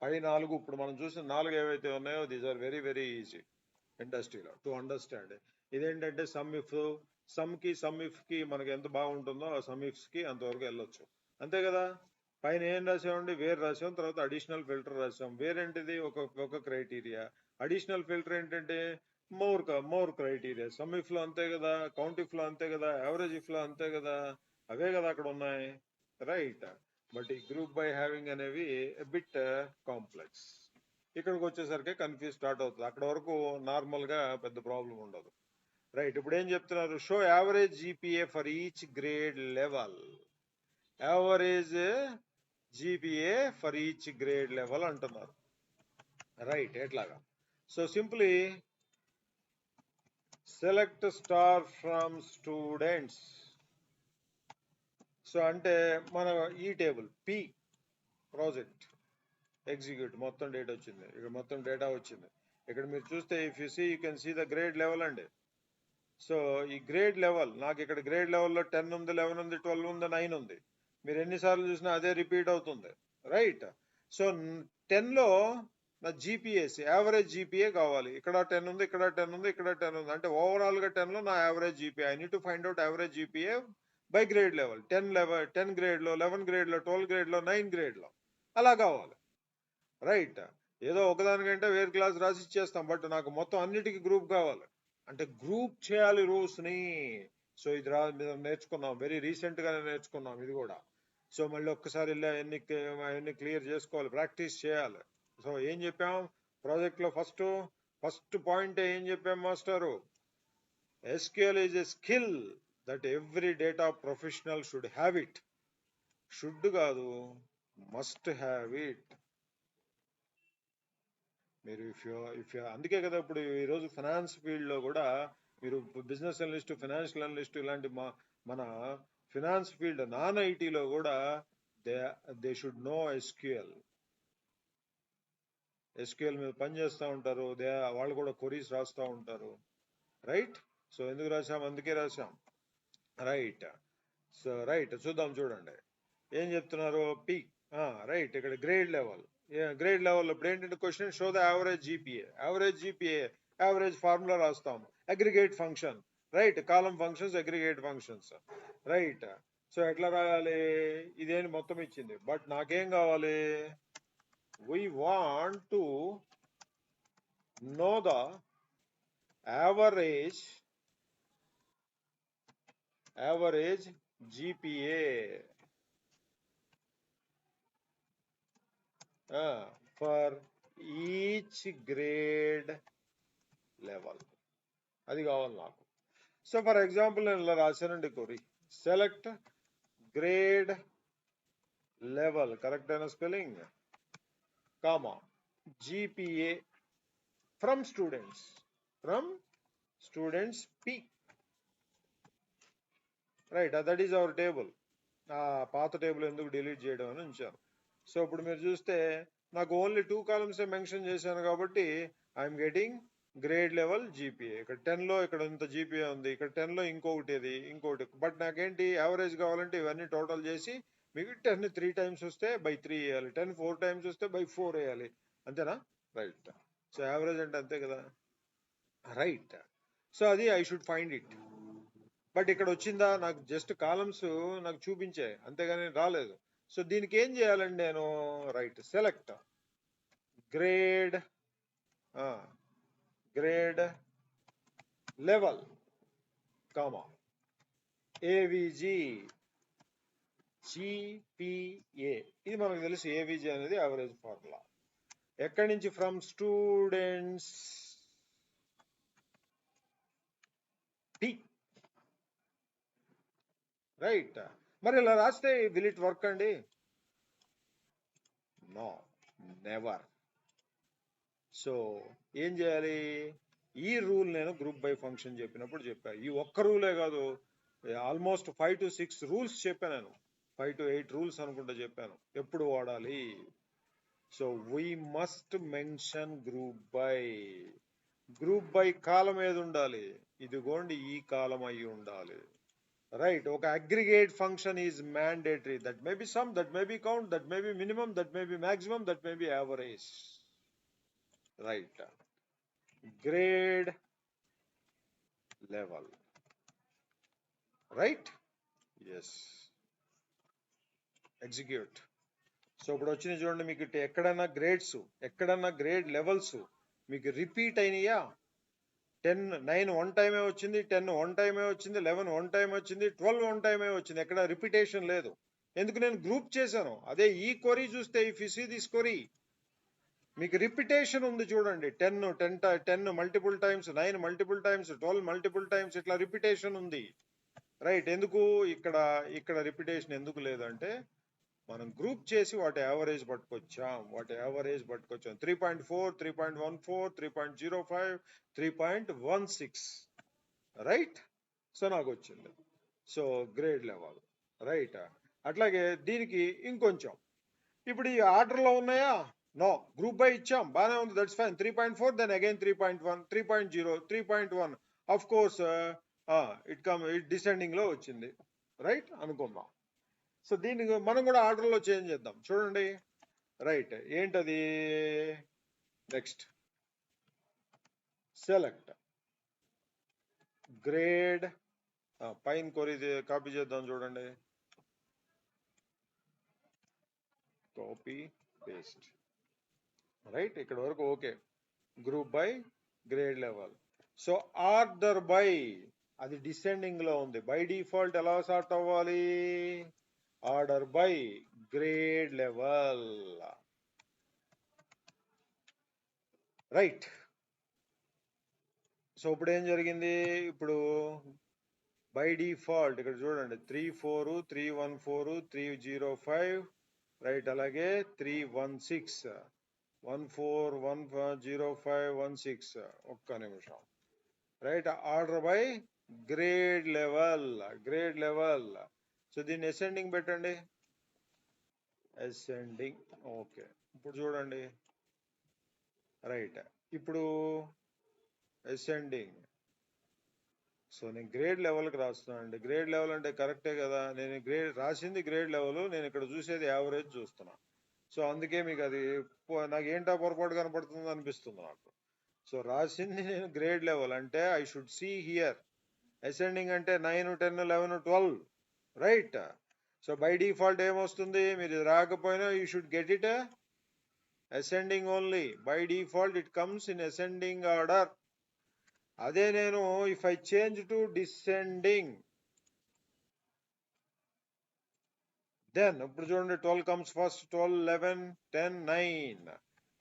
పై 4 ఇప్పుడు మనం చూసిన 4 ఏవైతే ఉన్నాయో these are very very easy ఇండస్ట్రీలో టు అండర్స్టాండ్. ఇదేంటంటే సమ్ ఇఫ్ కి మనకి ఎంత బాగుంటుందో ఆ సమ్ ఇఫ్స్ కి అంతవరకు వెళ్ళొచ్చు, అంతే కదా. పైన ఏం రాసామండి, వేర్ రాసాం, తర్వాత అడిషనల్ ఫిల్టర్ రాసాం. వేర్ ఏంటిది, ఒక క్రైటీరియా. అడిషనల్ ఫిల్టర్ ఏంటంటే మోర్ క్రైటీరియా. సమ్ ఇఫ్ లో అంతే కదా, కౌంట్ ఇఫ్ లో అంతే కదా, యావరేజ్ ఇఫ్ లో అంతే కదా, అవే కదా అక్కడ ఉన్నాయి. రైట్, బట్ ఈ గ్రూప్ బై హ్యావింగ్ అనేవి బిట్ కాంప్లెక్స్. ఇక్కడికి వచ్చేసరికి కన్ఫ్యూజ్ స్టార్ట్ అవుతుంది. అక్కడ వరకు నార్మల్ గా పెద్ద ప్రాబ్లం ఉండదు. రైట్, ఇప్పుడు ఏం చెప్తున్నారు, show average GPA for each grade level. Average GPA for each grade level అంటున్నారు. రైట్, ఎట్లాగా, so simply select star from students. So అంటే మన ఈ టేబుల్ పి ప్రాజెక్ట్ ఎగ్జిక్యూట్ మొత్తం డేటా వచ్చింది, ఇక్కడ మొత్తం డేటా వచ్చింది. ఇక్కడ మీరు చూస్తే if you see you can see the grade level అండి. సో ఈ గ్రేడ్ లెవెల్ నాకు ఇక్కడ గ్రేడ్ లెవెల్లో 10 ఉంది, 11 ఉంది, 12 ఉంది, 9 ఉంది. మీరు ఎన్నిసార్లు చూసినా అదే రిపీట్ అవుతుంది. రైట్, సో 10 లో నా జీపీఏసి యావరేజ్ జీపీఏ కావాలి. ఇక్కడ 10 ఉంది, ఇక్కడ 10 ఉంది, ఇక్కడ 10 ఉంది, అంటే ఓవరాల్ గా 10 లో నా average GPA. I need to find out average GPA by grade level. 10 grade లో, 11 గ్రేడ్ లో, 12 గ్రేడ్ లో, 9 గ్రేడ్ లో అలా కావాలి. రైట్, ఏదో ఒకదానికంటే వేరే క్లాస్ రాసి ఇచ్చేస్తాం, బట్ నాకు మొత్తం అన్నిటికీ గ్రూప్ కావాలి. అంటే గ్రూప్ చేయాలి రూల్స్ ని. సో ఇది నేర్చుకున్నాం, వెరీ రీసెంట్ గానే నేర్చుకున్నాం ఇది కూడా. సో మళ్ళీ ఒక్కసారి అవన్నీ క్లియర్ చేసుకోవాలి, ప్రాక్టీస్ చేయాలి. సో ఏం చెప్పాం ప్రాజెక్ట్ లో, ఫస్ట్ పాయింట్ ఏం చెప్పాం master, SQL is a skill that every data professional should have it. Should కాదు, మస్ట్ హ్యావ్ ఇట్. మీరు అందుకే కదా ఇప్పుడు ఈరోజు ఫైనాన్స్ ఫీల్డ్ లో కూడా మీరు బిజినెస్ అనలిస్ట్, ఫైనాన్షియల్ అనలిస్ట్ ఇలాంటి మన ఫైనాన్స్ ఫీల్డ్ నాన్ ఐటీలో కూడా దే షుడ్ నో ఎస్క్యూఎల్ మీద పనిచేస్తూ ఉంటారు. వాళ్ళు కూడా క్వరీస్ రాస్తూ ఉంటారు. రైట్, సో ఎందుకు రాసాం, అందుకే రాసాం. రైట్, సో రైట్ చూద్దాం, చూడండి ఏం చెప్తున్నారు. రైట్, ఇక్కడ గ్రేడ్ లెవెల్ ఇప్పుడు ఏంటంటే question, show the average GPA. Average formula రాస్తాం, aggregate function. Right, column functions, aggregate functions. Right, so ఎట్లా రాయాలి, ఇదేని మొత్తం ఇచ్చింది, బట్ నాకేం కావాలి, we want to know the average GPA for each grade level. అది కావాలి నాకు. సో ఫర్ ఎగ్జాంపుల్ నేను ఇలా రాశానండి కొరి, సెలెక్ట్ గ్రేడ్ లెవెల్, కరెక్ట్ అయిన spelling, comma GPA from students P. Right, that is our table. పాత టేబుల్ ఎందుకు డిలీట్ చేయడం అని ఉంచాను. సో ఇప్పుడు మీరు చూస్తే నాకు ఓన్లీ 2 కాలమ్స్ మెన్షన్ చేశాను కాబట్టి I'm getting grade level GPA. ఇక్కడ 10 లో ఇక్కడ ఇంత జీపీఏ ఉంది, ఇక్కడ 10 లో ఇంకోటి, బట్ నాకేంటి యావరేజ్ కావాలంటే ఇవన్నీ టోటల్ చేసి మీకు 10 3 టైమ్స్ వస్తే బై 3 వేయాలి, 10 4 టైమ్స్ వస్తే బై 4 వేయాలి, అంతేనా. రైట్, సో యావరేజ్ అంటే అంతే కదా. రైట్, సో అది I should find it. But ఇక్కడ వచ్చిందా, నాకు జస్ట్ కాలమ్స్ నాకు చూపించాయి అంతేగాని రాలేదు. సో దీనికి ఏం చేయాలండి నేను, right, select grade level, comma AVG GPA, ఇది మనకు తెలుసు. ఏవిజి అనేది యావరేజ్ ఫార్ములా. ఎక్కడి నుంచి? From students T, right. మరి ఇలా రాస్తే విల్ ఇట్ వర్క్ అండి? No, never. సో ఏం చేయాలి? ఈ రూల్ నేను గ్రూప్ బై ఫంక్షన్ చెప్పినప్పుడు చెప్పా. ఈ ఒక్క రూలే కాదు, ఆల్మోస్ట్ 5 to 6 రూల్స్ చెప్పాను నేను. 5 to 8 రూల్స్ అనుకుంటా చెప్పాను ఎప్పుడు వాడాలి. So we must mention group by. Group by column ఏది ఉండాలి? ఇదిగోండి, ఈ కాలం అయి ఉండాలి, రైట్. ఒక aggregate function is mandatory. That may be sum, that may be count, that may be minimum, that may be maximum, that may be average, right. Grade level, right. Yes, execute. So ఇప్పుడు వచ్చింది చూడండి, మీకు ఎక్కడన్నా గ్రేడ్స్, ఎక్కడన్నా గ్రేడ్ లెవెల్స్ మీకు రిపీట్ అయినాయా? 9 వన్ టైమే వచ్చింది, 10 వన్ టైమే వచ్చింది, 11 వన్ టైం వచ్చింది, 12 వన్ టైమే వచ్చింది. ఎక్కడ రిపిటేషన్ లేదు. ఎందుకు? నేను గ్రూప్ చేశాను. అదే ఈ క్వరీ చూస్తే, if you see this query, మీకు రిపిటేషన్ ఉంది చూడండి. 10 multiple times, 9 multiple times, 12 multiple times, ఇట్లా రిపిటేషన్ ఉంది, రైట్. ఎందుకు ఇక్కడ రిపిటేషన్ ఎందుకు లేదంటే, మనం గ్రూప్ చేసి వాటి యావరేజ్ పట్టుకొచ్చాం. 3.4, 3.14, 3.05, 3.16, రైట్. సో నాకు వచ్చింది. So grade level, right. అట్లాగే దీనికి ఇంకొంచెం, ఇప్పుడు ఈ ఆర్డర్లో ఉన్నాయా? నో, గ్రూప్ బై ఇచ్చాం, బాగానే ఉంది, that's fine. 3.4, then again 3.1, 3.0, 3.1. Of course it descending లో వచ్చింది, రైట్ అనుకుందాం. సో దీనికి మనం కూడా ఆర్డర్లో చేంజ్ చేద్దాం. చూడండి, రైట్. ఏంటది? Next select grade. పైన కొరి కాపీ చేద్దాం, చూడండి. Copy paste, right. ఇక్కడ వరకు okay. Group by grade level. So order by, అది డిసెండింగ్ లో ఉంది. బై డిఫాల్ట్ ఎలా సార్ట్ అవ్వాలి? Order by grade level, right. So ఇప్పుడు ఏం జరిగింది? ఇప్పుడు బై డిఫాల్ట్ ఇక్కడ చూడండి, 34, 314, 305, రైట్. అలాగే 316, 14, 105, ఒక్క నిమిషం, right. Order by grade level. So దీన్ని అసెండింగ్ పెట్టండి, అసెండింగ్, ఓకే. ఇప్పుడు చూడండి, రైట్. ఇప్పుడు అసెండింగ్. సో నేను గ్రేడ్ లెవెల్కి రాస్తున్నాను అండి. గ్రేడ్ లెవెల్ అంటే కరెక్టే కదా, నేను రాసింది గ్రేడ్ లెవెల్, నేను ఇక్కడ చూసేది యావరేజ్ చూస్తున్నా. సో అందుకే మీకు అది నాకు ఏంటో పొరపాటు కనపడుతుంది అనిపిస్తుంది నాకు. సో రాసింది నేను గ్రేడ్ లెవెల్ అంటే I should see here. Ascending అంటే 9, 10, 11, 12, రైట్. సో బై డిఫాల్ట్ ఏమొస్తుంది? మీరు రాకపోయినా you should get it ascending only. By default it comes in ascending order. అదే నేను if I change to descending, then ఇప్పుడు చూడండి, 12 కమ్స్ ఫస్ట్, 12, 11, 10, 9,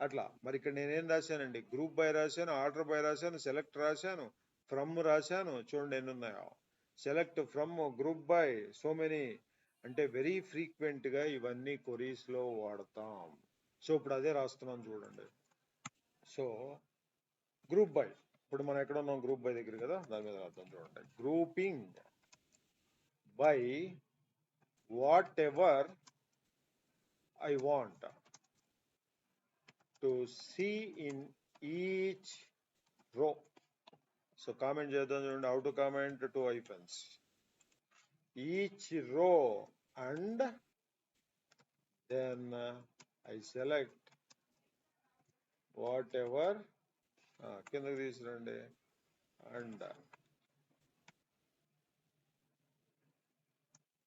అట్లా. మరి ఇక్కడ నేనేం రాశానండి? గ్రూప్ బై రాశాను, ఆర్డర్ బై రాశాను, సెలెక్ట్ రాశాను, ఫ్రమ్ రాశాను. చూడండి ఎన్ని ఉన్నాయో. Select, from, group by, so many. అంటే వెరీ ఫ్రీక్వెంట్ గా ఇవన్నీ క్వరీస్ లో వాడతాం. సో ఇప్పుడు అదే రాస్తున్నాం చూడండి. సో గ్రూప్ బై, ఇప్పుడు మనం ఎక్కడ ఉన్నాం? గ్రూప్ బై దగ్గర కదా, దాని మీద రాద్దాం చూడండి. Grouping by whatever I want to see in each row. So comment చేద్దాం చూడండి. How to comment? 2 hyphens. Each row, and then I select whatever, కిందకి తీసుకురండి, and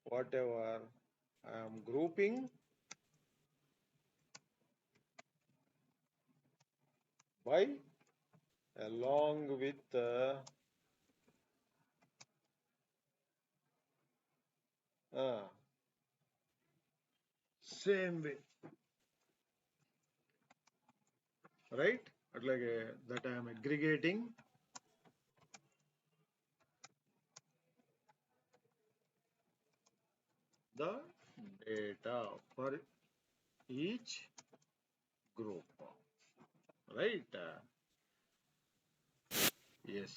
whatever I am grouping by along with same way, right. అట్లాగే that I'm aggregating the data for each group, right? Yes.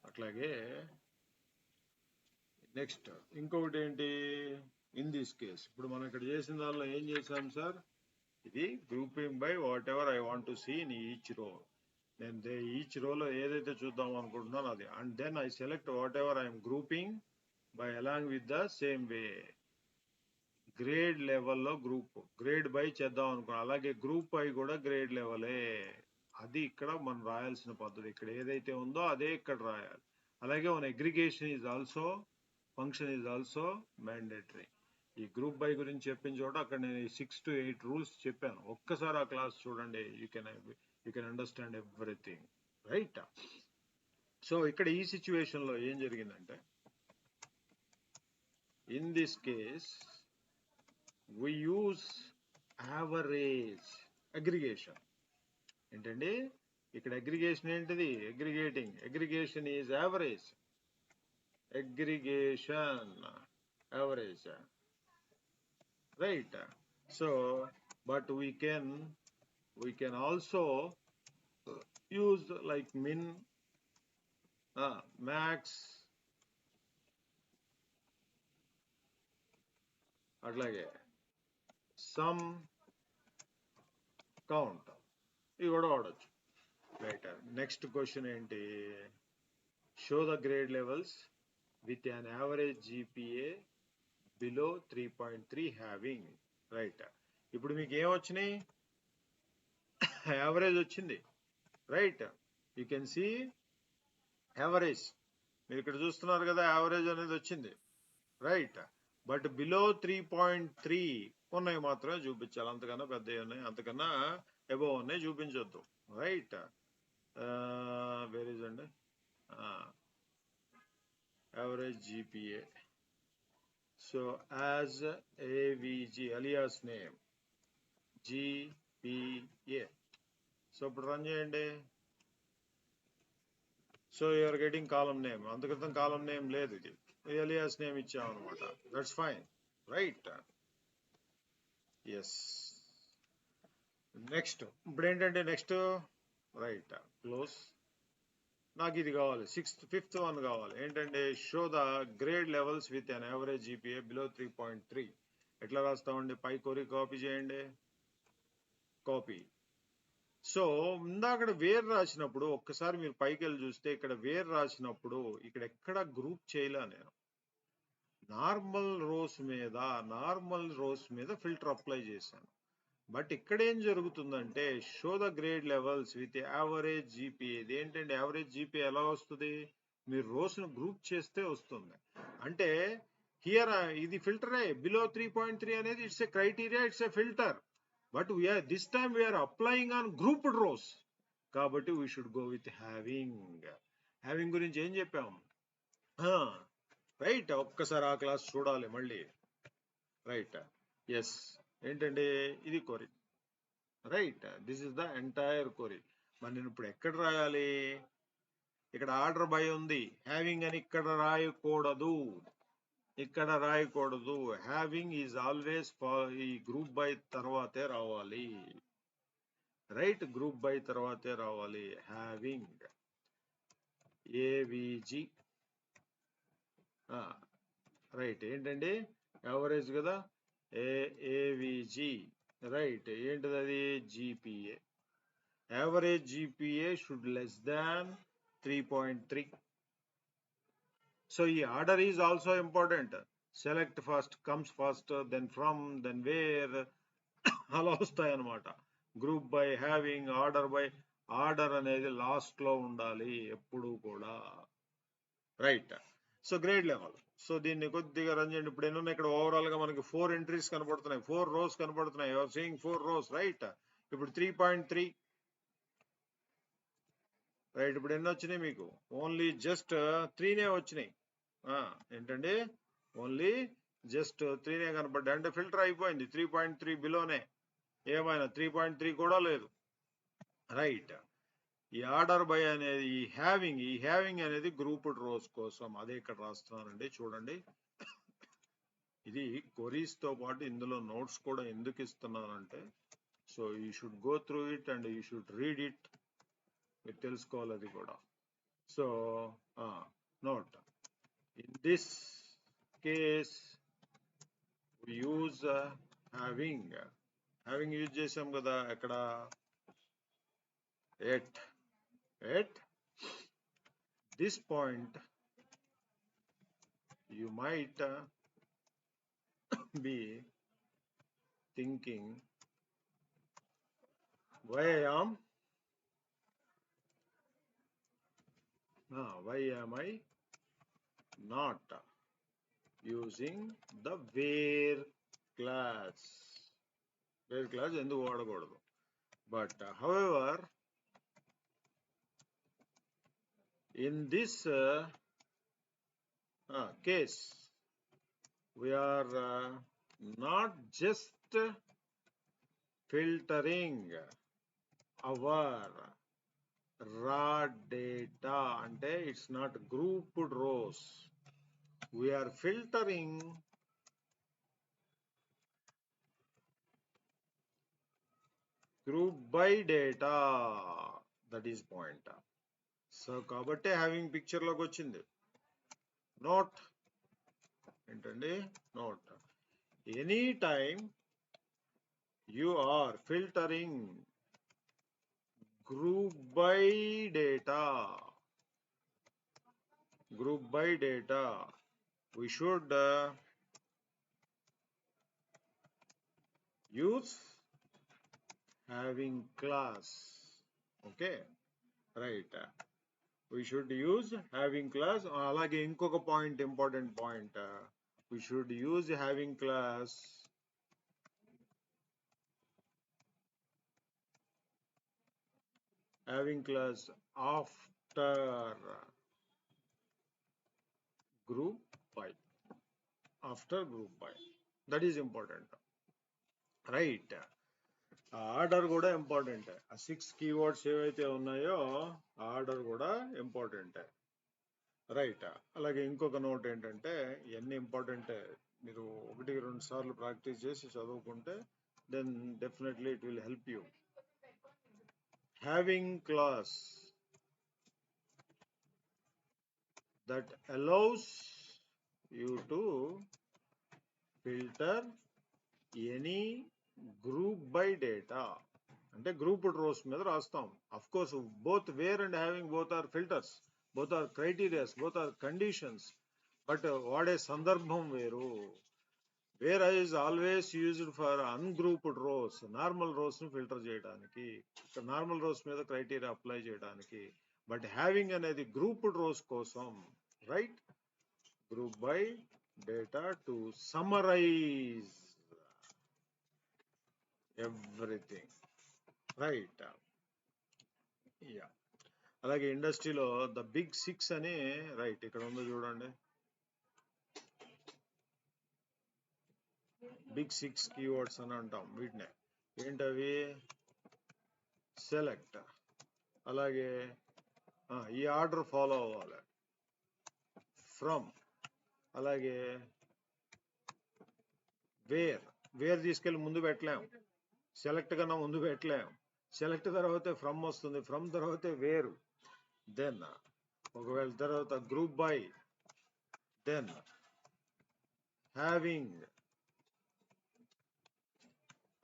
అట్లాగే నెక్స్ట్ ఇంకొకటి ఏంటి, ఇన్ దిస్ కేస్ ఇప్పుడు మనం ఇక్కడ చేసిన దానిలో ఏం చేసాం సార్, ఇది grouping by whatever I want to see in each row. నేను ఈచ్ రోలో ఏదైతే చూద్దాం అనుకుంటున్నాను అది, and then I select whatever I'm grouping by along with the same way. Grade లెవెల్లో గ్రూప్ గ్రేడ్ బై చేద్దాం అనుకున్నాం, అలాగే గ్రూప్ బై కూడా గ్రేడ్ లెవెలే. అది ఇక్కడ మనం రాయాల్సిన పద్ధతి, ఇక్కడ ఏదైతే ఉందో అదే ఇక్కడ రాయాలి. అలాగే మన aggregation is also function is also mandatory. ఈ గ్రూప్ బై గురించి చెప్పిన చోట అక్కడ నేను 6 to 8 రూల్స్ చెప్పాను, ఒక్కసారి ఆ క్లాస్ చూడండి, you can understand everything, right. So ఇక్కడ ఈ సిచ్యువేషన్ లో ఏం జరిగిందంటే, in this case we use average aggregation. ఏంటండి ఇక్కడ అగ్రిగేషన్ ఏంటిది, aggregation is average, right. So but we can also use like min, max, అట్లాగే సమ్, కౌంట్, ఇవి కూడా వాడచ్చు, రైట్. నెక్స్ట్ క్వశ్చన్ ఏంటి, show the grade levels with an average GPA below 3.3 having, right. ఇప్పుడు మీకు ఏమొచ్చినాయి, యావరేజ్ వచ్చింది, right. You can see average, మీరు ఇక్కడ చూస్తున్నారు కదా, యావరేజ్ అనేది వచ్చింది, రైట్. బట్ బిలో 3.3 ఉన్నాయి మాత్రమే చూపించాలి, అంతకన్నా పెద్దవి ఉన్నాయి, అంతకన్నా అబోవ్ ఉన్నాయి చూపించొద్దు, రైట్. వేర్ ఇస్ అండి average GPA. So as AVG alias name GPA. So ఇప్పుడు రన్ చేయండి. So you're getting column name, అంతక్రితం కాలం నేమ్ లేదు, ఇది alias నేమ్ ఇచ్చామన్నమాట, that's fine, right. Yes. Next ఇప్పుడు ఏంటంటే, నెక్స్ట్ రైట్ క్లోజ్. నాకు ఇది కావాలి, ఫిఫ్త్ వన్ కావాలి, ఏంటంటే show the grade levels with an average GPA below 3.3. ఎట్లా రాస్తామండి, పై కోరి కాపీ చేయండి, కాపీ. సో ఇందాక వేర్ రాసినప్పుడు ఒక్కసారి మీరు పైకి వెళ్ళి చూస్తే, ఇక్కడ వేర్ రాసినప్పుడు ఇక్కడ ఎక్కడ గ్రూప్ చేయలే నేను, నార్మల్ రోస్ మీద ఫిల్టర్ అప్లై చేశాను. బట్ ఇక్కడ ఏం జరుగుతుందంటే, show the grade levels with average GPA. ఇది ఏంటంటే యావరేజ్ జీపీఏ ఎలా వస్తుంది, మీరు రోస్ ను గ్రూప్ చేస్తే వస్తుంది. అంటే హియర్ ఇది ఫిల్టరే, బిలో 3.3 అనేది it's a criteria, it's a filter. But this time we're applying on grouped rows, కాబట్టి we should go with having. Having గురించి ఏం చెప్పాము, రైట్. ఒక్కసారి ఆ క్లాస్ చూడాలి మళ్ళీ, రైట్. ఎస్. ఏంటంటే ఇది కొరీ, right. This is the entire కొరీ. మరి నేను ఇప్పుడు ఎక్కడ రాయాలి, ఇక్కడ ఆర్డర్ బై ఉంది, హ్యావింగ్ అని ఇక్కడ రాయకూడదు, హ్యావింగ్ ఈజ్ ఆల్వేస్ ఈ గ్రూప్ బై తర్వాతే రావాలి, రైట్. గ్రూప్ బై తర్వాతే రావాలి, హ్యావింగ్ ఏవిజి, రైట్. ఏంటండి యావరేజ్ కదా, ఏవిజి, రైట్. ఏంటిది అది, GPA. Average GPA should less than 3.3. So ఈ order is also important, select first, comes first, then from, then where, అలా వస్తాయి అన్నమాట. Group by, having, order by. Order అనేది లాస్ట్ లో ఉండాలి ఎప్పుడు కూడా, right. So grade level. So దీన్ని కొద్దిగా రన్ చేయండి. ఇప్పుడు ఎన్ని ఇక్కడ ఓవరాల్ గా మనకి 4 ఎంట్రీస్ కనపడుతున్నాయి, 4 రోస్ కనపడుతున్నాయి, యూఆర్ సీయింగ్ 4 రోస్, రైట్. ఇప్పుడు 3.3, రైట్. ఇప్పుడు ఎన్ని వచ్చినాయి మీకు, ఓన్లీ జస్ట్ 3నే వచ్చినాయి. ఏంటండి ఓన్లీ జస్ట్ 3నే కనపడ్డాయి, అంటే ఫిల్టర్ అయిపోయింది. 3.3 బిలోనే, ఏమైనా 3.3 కూడా లేదు. రైట్. ఈ ఆర్డర్ బై అనేది ఈ హ్యావింగ్ అనేది గ్రూప్డ్ రోస్ కోసం, అదే ఇక్కడ రాస్తున్నానండి చూడండి. ఇది క్వరీస్ తో పాటు ఇందులో నోట్స్ కూడా ఎందుకు ఇస్తున్నానంటే, so you should go through it and you should read it, మీరు తెలుసుకోవాలి అది కూడా. So note, in this case use having use చేసాం కదా ఎక్కడ, at this point you might be thinking, why am I not using the where class ఎందుకు వాడకూడదు. But however, in this case we are not just filtering our raw data, అంటే it's not grouped rows, we are filtering group by data, that is point. So కాబట్టి హ్యావింగ్ పిక్చర్ లోకి వచ్చింది. నోట్ ఏంటండి, note any time you are filtering group by data we should use having class. Okay, right, we should use having class. అలాగే ఇంకొక point, important point, we should use having class after group by, that is important, right. Order కూడా ఇంపార్టెంట్. ఆ 6 కీవర్డ్స్ ఏవైతే ఉన్నాయో ఆర్డర్ కూడా ఇంపార్టెంట్, రైట్. అలాగే ఇంకొక నోట్ ఏంటంటే, ఇవన్నీ ఇంపార్టెంట్, మీరు 1-2 సార్లు ప్రాక్టీస్ చేసి చదువుకుంటే then definitely it will help you. Having clause that allows you to filter any group by data, అంటే గ్రూప్డ్ రోస్ మీద రాస్తాం. Of course both where and having both are filters, both are criterias, both are conditions, but వాడే సందర్భం వేరు. Where is always used for ungrouped rows, normal rows ను ఫిల్టర్ చేయడానికి, నార్మల్ రోస్ మీద క్రైటీరియా అప్లై చేయడానికి. బట్ హ్యావింగ్ అనేది గ్రూప్డ్ రోస్ కోసం, right. Group by data to summarize everything, right. Yeah, అలాగే ఇండస్ట్రీలో ద బిగ్ 6 అని, రైట్, ఇక్కడ ఉందో చూడండి, బిగ్ 6 కీవర్డ్స్ అని అంటాం వీటినే. ఏంటవి? సెలెక్ట్, అలాగే ఈ ఆర్డర్ ఫాలో అవ్వాలి, ఫ్రమ్, అలాగే వేర్ తీసుకెళ్ళి ముందు పెట్టలేం, సెలెక్ట్ కన్నా ముందు పెట్టలేం. సెలెక్ట్ తర్వాత ఫ్రమ్ వస్తుంది, ఫ్రమ్ తర్వాత వేరు, దెన్ ఒకవేళ తర్వాత group by, then having,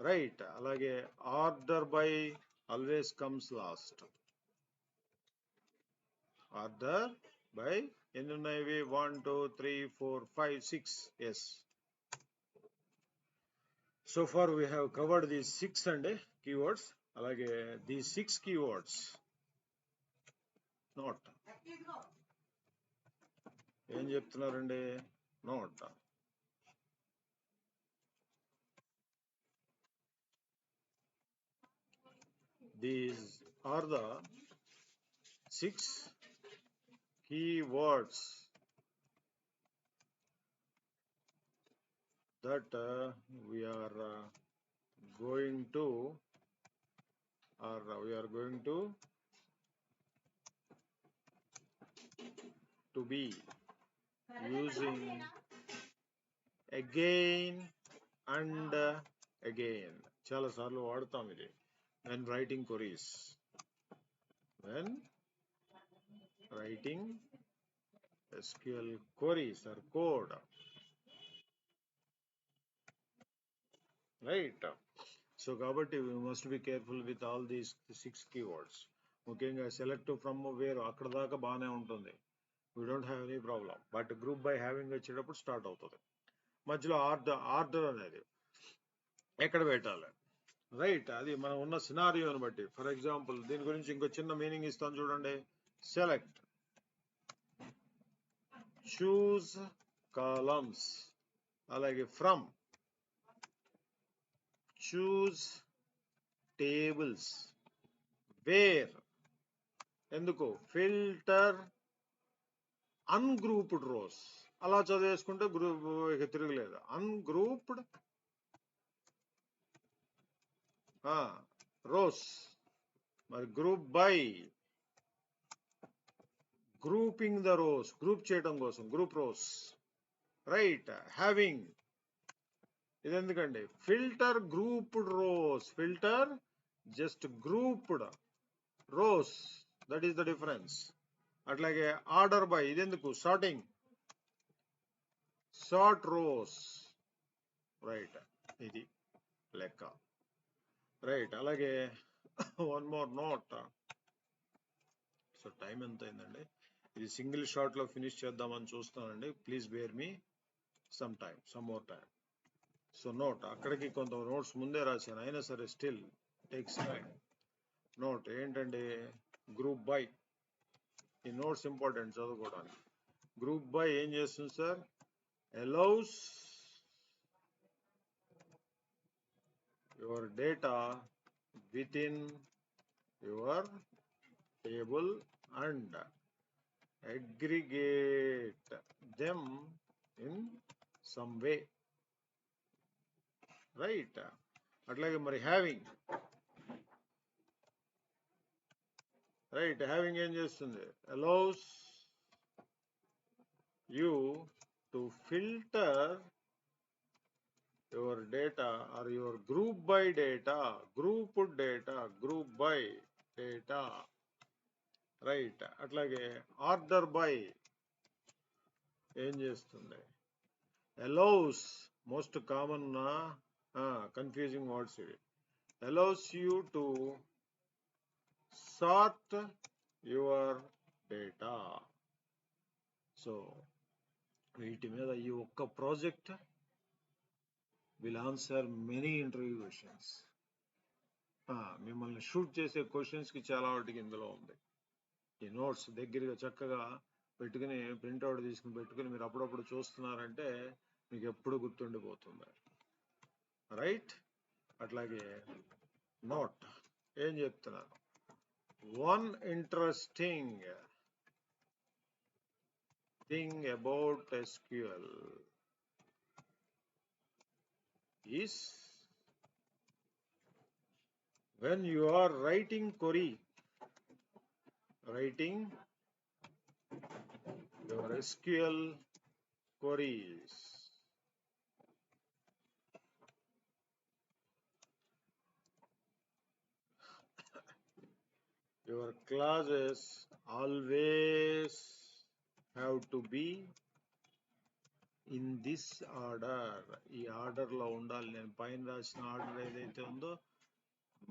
right. అలాగే order by always comes last. Order by ఎన్ని ఉన్నాయి? 1 2 3 4 5 6. Yes, so far we have covered these 6 and keywords. అలాగే these 6 keywords, note, ఏం చెప్తున్నారండి? note, these are the 6 keywords that we are going to be using again and again. చాలా సార్లు వాడతాం ఇది when writing queries. When writing SQL queries or code, right? So కాబట్టి we must be careful with all these 6 keywords. ముఖ్యంగా select from where అక్కడ దాకా బాగానే ఉంటుంది, we don't have any problem. But group by having వచ్చేటప్పుడు స్టార్ట్ అవుతుంది. మధ్యలో ఆర్డర్ అనేది ఎక్కడ పెట్టాలి, రైట్? అది మనం ఉన్న సినారియోని బట్టి. ఫర్ ఎగ్జాంపుల్ దీని గురించి ఇంకో చిన్న మీనింగ్ ఇస్తాను చూడండి. సెలెక్ట్, చూజ్ కాలమ్స్, అలాగే ఫ్రమ్, చూజ్ టేబుల్స్, వేర్, ఎందుకు ఫిల్టర్ అన్గ్రూప్డ్ రోస్. అలా చదివేసుకుంటే గ్రూప్ ఇక తిరగలేదు. Ungrouped rows. మరి group by, grouping the rows, group చేయడం కోసం గ్రూప్ రోస్, రైట్? హ్యావింగ్, ఇది ఎందుకండి? Filter grouped rows, filter just grouped rows, that is the difference. అట్లాగే ఆర్డర్ బై, ఇది ఎందుకు? Sorting, sort rows, right? ఇది లెక్క, రైట్? అలాగే one more note. So time ఎంత అయిందండి? ఇది సింగిల్ షాట్ లో ఫినిష్ చేద్దామని చూస్తానండి. Please bear me some more time. So note, అక్కడికి కొంత నోట్స్ ముందే రాశాను, అయినా సరే స్టిల్ టేక్స్ టైం. నోట్ ఏంటంటే గ్రూప్ బై. ఈ నోట్స్ ఇంపార్టెంట్ చదువుకోవడానికి. గ్రూప్ బై ఏం చేస్తుంది sir? allows your data within your table and aggregate them in some way, right? అట్లాగే మరి హ్యావింగ్, రైట్? హ్యావింగ్ ఏం చేస్తుంది? allows you to filter your data or your group by data, grouped data, group by data, right? అట్లాగే ఆర్డర్ బై ఏం చేస్తుంది? allows, most common confusing words ఇవి. allows you to sort your data. So వీటి మీద ఈ ఒక్క project will answer many interview questions. మిమ్మల్ని షూట్ చేసే క్వశ్చన్స్ కి చాలా వాటికి ఇందులో ఉంది. ఈ నోట్స్ దగ్గరగా చక్కగా పెట్టుకుని, ప్రింట్అవుట్ తీసుకుని పెట్టుకుని మీరు అప్పుడప్పుడు చూస్తున్నారంటే మీకు ఎప్పుడు గుర్తుండిపోతుంది, రైట్? అట్లాగే నోట్ ఏం చెప్తున్నాను? One interesting thing about SQL is when you are writing your SQL queries, your clauses always have to be in this order. ఈ ఆర్డర్ లో ఉండాలి. నేను పైన రాసిన ఆర్డర్ ఏదైతే ఉందో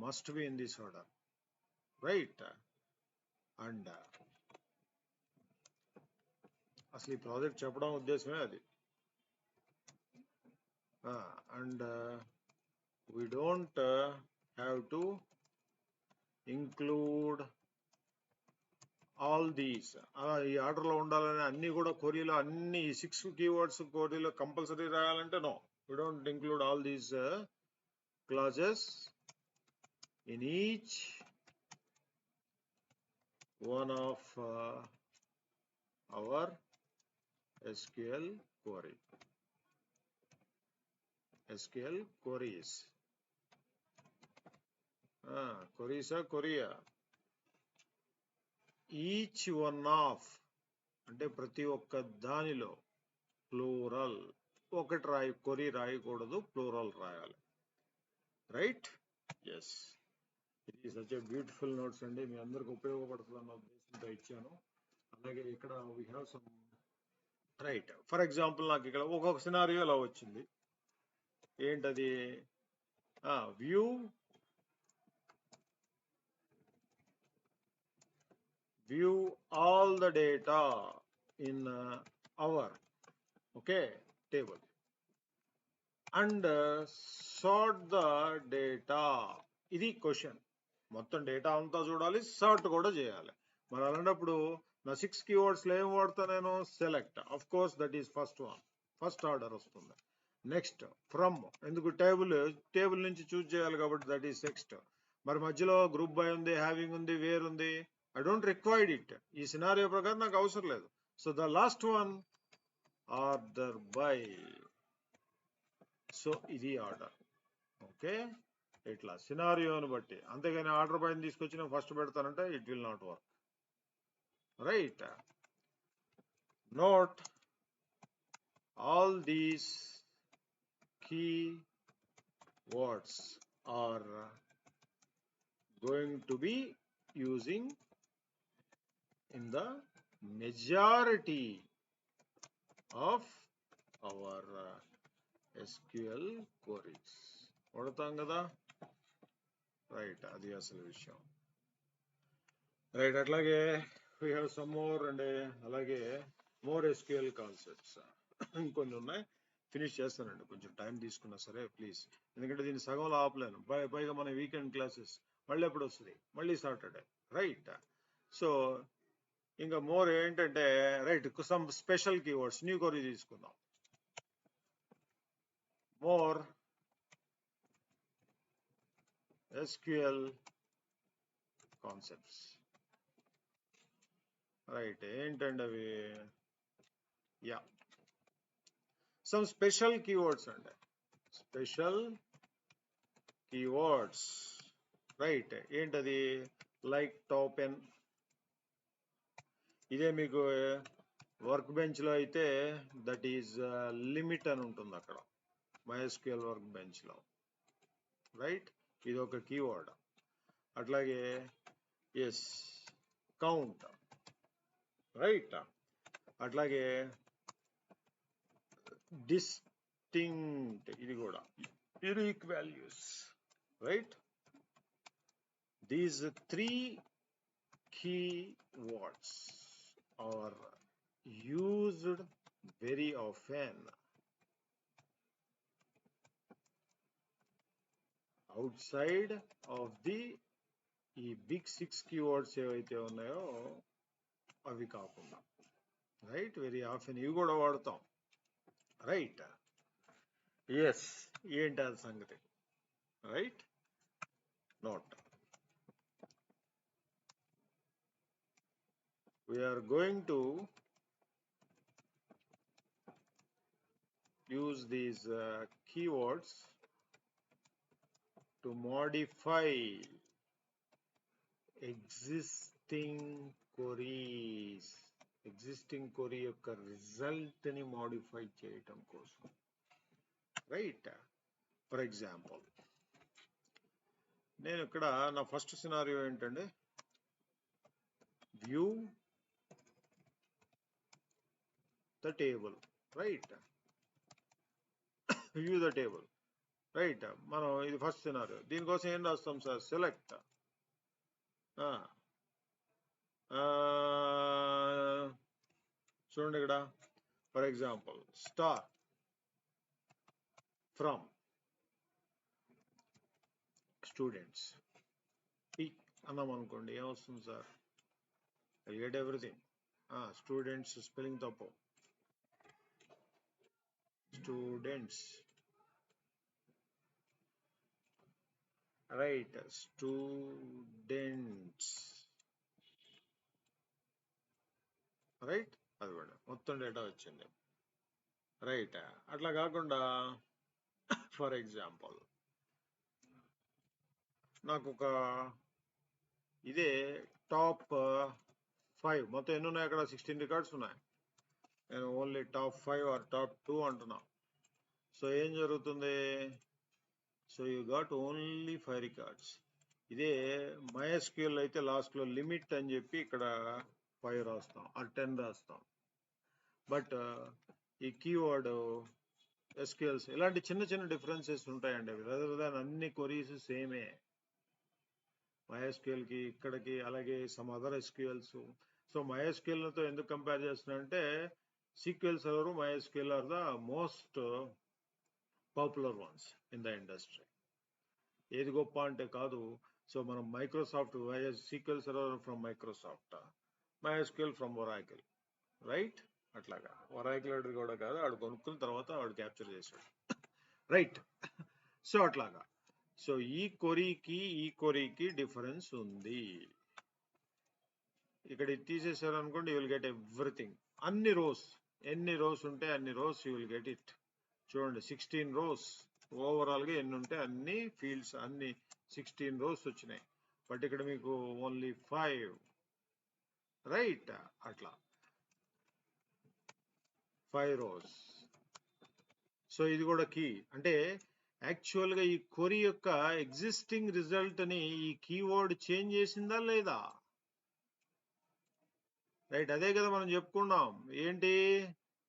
must be in this order, right? And అసలు ఈ ప్రాజెక్ట్ చెప్పడం ఉద్దేశమే అది. And we don't have to include all these. ఈ ఆర్డర్ లో ఉండాలని అన్ని కూడా కొరీలో అన్ని 6 keywords కొరీలో కంపల్సరీ రాయాలంటే no, we don't include all these clauses in each one of our SQL query. SQL queries. Queries are Korea. Each one of అంటే ప్రతి ఒక్క దానిలో ప్లూరల్ ఒకటి కొరీ రాయకూడదు, ప్లూరల్ రాయాలి. రైట్? ఎస్. ఇది సచ్ ఏ బ్యూటిఫుల్ నోట్స్ అండి, మీ అందరికి ఉపయోగపడుతుంది అన్న ఉద్దేశంతో ఇచ్చాను. అలాగే ఇక్కడ we have some right. For example నాకు ఇక్కడ ఒక్కొక్క సినారియో ఇలా వచ్చింది. ఏంటది? View all the data in our table and sort the data. ఇది క్వశ్చన్. మొత్తం డేటా అంతా చూడాలి, సార్ట్ కూడా చేయాలి. మరి అలాంటప్పుడు నా 6 keywords లో ఏం వాడతా నేను? Select. Of course that is first one, first order వస్తుంది. నెక్స్ట్ ఫ్రమ్, ఎందుకు? టేబుల్ నుంచి చూస్ చేయాలి కాబట్టి దట్ ఈస్ నెక్స్ట్. మరి మధ్యలో గ్రూప్ బై ఉంది, హ్యావింగ్ ఉంది, వేర్ ఉంది. I don't require it. ఈ సినారియో ప్రకారం నాకు అవసరం లేదు. So the last one order by. So ఇది ఆర్డర్. ఓకే, ఇట్లా సినారియోని బట్టి. అంతేగాని ఆర్డర్ బై తీసుకొచ్చి నేను ఫస్ట్ పెడతానంటే it will not work. Right? Note all these key words are going to be using in the majority of our SQL queries. వాడతాం కదా? రైట్, అది అసలు విషయం. రైట్, అట్లాగే we have some more అండి. అలాగే more SQL కాన్సెప్ట్స్ ఇంకొన్ని ఉన్నాయి, ఫినిష్ చేస్తానండి. కొంచెం టైం తీసుకున్నా సరే ప్లీజ్, ఎందుకంటే దీన్ని సగంలో ఆపలేను. పైగా మన వీకెండ్ క్లాసెస్ మళ్ళీ ఎప్పుడు వస్తుంది? మళ్ళీ సాటర్డే. రైట్? సో ఇంకా మోర్ ఏంటంటే, right, some special keywords, new query తీసుకుందాం. More SQL concepts. రైట్, ఏంటండి అవి? యా, సమ్ స్పెషల్ కీవర్డ్స్ అండి, స్పెషల్ కీవర్డ్స్. రైట్, ఏంటది? Like top n. ఇదే మీకు వర్క్ బెంచ్ లో అయితే దట్ ఈజ్ లిమిట్ అని ఉంటుంది అక్కడ, MySQL వర్క్ బెంచ్ లో. రైట్, ఇది ఒక కీవర్డ్. అట్లాగే ఎస్, కౌంట్. రైట్, అట్లాగే డిస్టింక్ట్, ఇది కూడా unique values. Right, these 3 keywords are used very often outside of the ఈ బిగ్ 6 keywords ఏవైతే ఉన్నాయో అవి కాకుండా. రైట్, వెరీ ఆఫెన్ ఇవి కూడా వాడతాం. రైట్, ఎస్, ఏంటి అది సంగతి? Right, note. We are going to use these keywords to modify existing queries. Existing query యొక్క రిజల్ట్ ని మోడిఫై చేయటం కోసం. రైట్, ఫర్ ఎగ్జాంపుల్ నేను ఇక్కడ నా ఫస్ట్ సినారియో ఏంటంటే, view the table. Right, view the table. Right, మనం ఇది ఫస్ట్ సినారియో. దీనికోసం ఏం రాస్తాం సార్? సెలెక్ట్. చూడండి ఇక్కడ, for example star from students pick అన్నాం అనుకోండి, ఏమొస్తుంది sir? I get everything. Students spelling తప్పు, స్టూడెంట్స్. Right, students. రైట్, అది కూడా మొత్తం డేటా వచ్చింది. రైట్, అట్లా కాకుండా ఫర్ ఎగ్జాంపుల్ నాకు ఒక ఇదే టాప్ 5 మొత్తం ఎన్ని ఉన్నాయి అక్కడ 16 రికార్డ్స్ ఉన్నాయి. నేను ఓన్లీ టాప్ 5 ఆర్ టాప్ 2 అంటున్నా. సో ఏం జరుగుతుంది? So you got only 5 records. ఇదే MySQL అయితే లాస్ట్లో లిమిట్ అని చెప్పి ఇక్కడ 5 రాస్తాం ఆర్ 10 రాస్తాం. బట్ ఈ కీవర్డ్ SQLs ఇలాంటి చిన్న చిన్న డిఫరెన్సెస్ ఉంటాయండి. అదర్ దాన్ అన్ని క్వరీస్ సేమే MySQL కి ఇక్కడికి, అలాగే some other SQLs. So MySQL తో ఎందుకు కంపేర్ చేస్తున్నా అంటే SQL Server, MySQL are the most popular ones in the industry. ఏది గొప్ప అంటే కాదు. సో మనం Microsoft SQL Server from Microsoft, MySQL from Oracle, right? అట్లాగా Oracle కూడా కాదు, ఆడు కొనుక్కున్న తర్వాత వాడు క్యాప్చర్ చేశాడు, రైట్? సో అట్లాగా. సో ఈ కొరీకి డిఫరెన్స్ ఉంది. ఇక్కడ ఇది తీసేశారు అనుకోండి, యూ విల్ గెట్ ఎవ్రీథింగ్. అన్ని రోస్, ఎన్ని రోస్ ఉంటే అన్ని rows you will get it. చూడండి 16 రోస్ ఓవరాల్ గా ఎన్ని ఉంటే అన్ని ఫీల్డ్స్, అన్ని 16 రోస్ వచ్చినాయి. బట్ ఇక్కడ మీకు ఓన్లీ 5, రైట్? అట్లా 5 రోస్. సో ఇది కూడా కీ. అంటే యాక్చువల్ గా ఈ క్వరీ యొక్క ఎగ్జిస్టింగ్ రిజల్ట్ ని ఈ కీవర్డ్ చేంజ్ చేసిందా లేదా? రైట్, అదే కదా మనం చెప్పుకున్నాం. ఏంటి?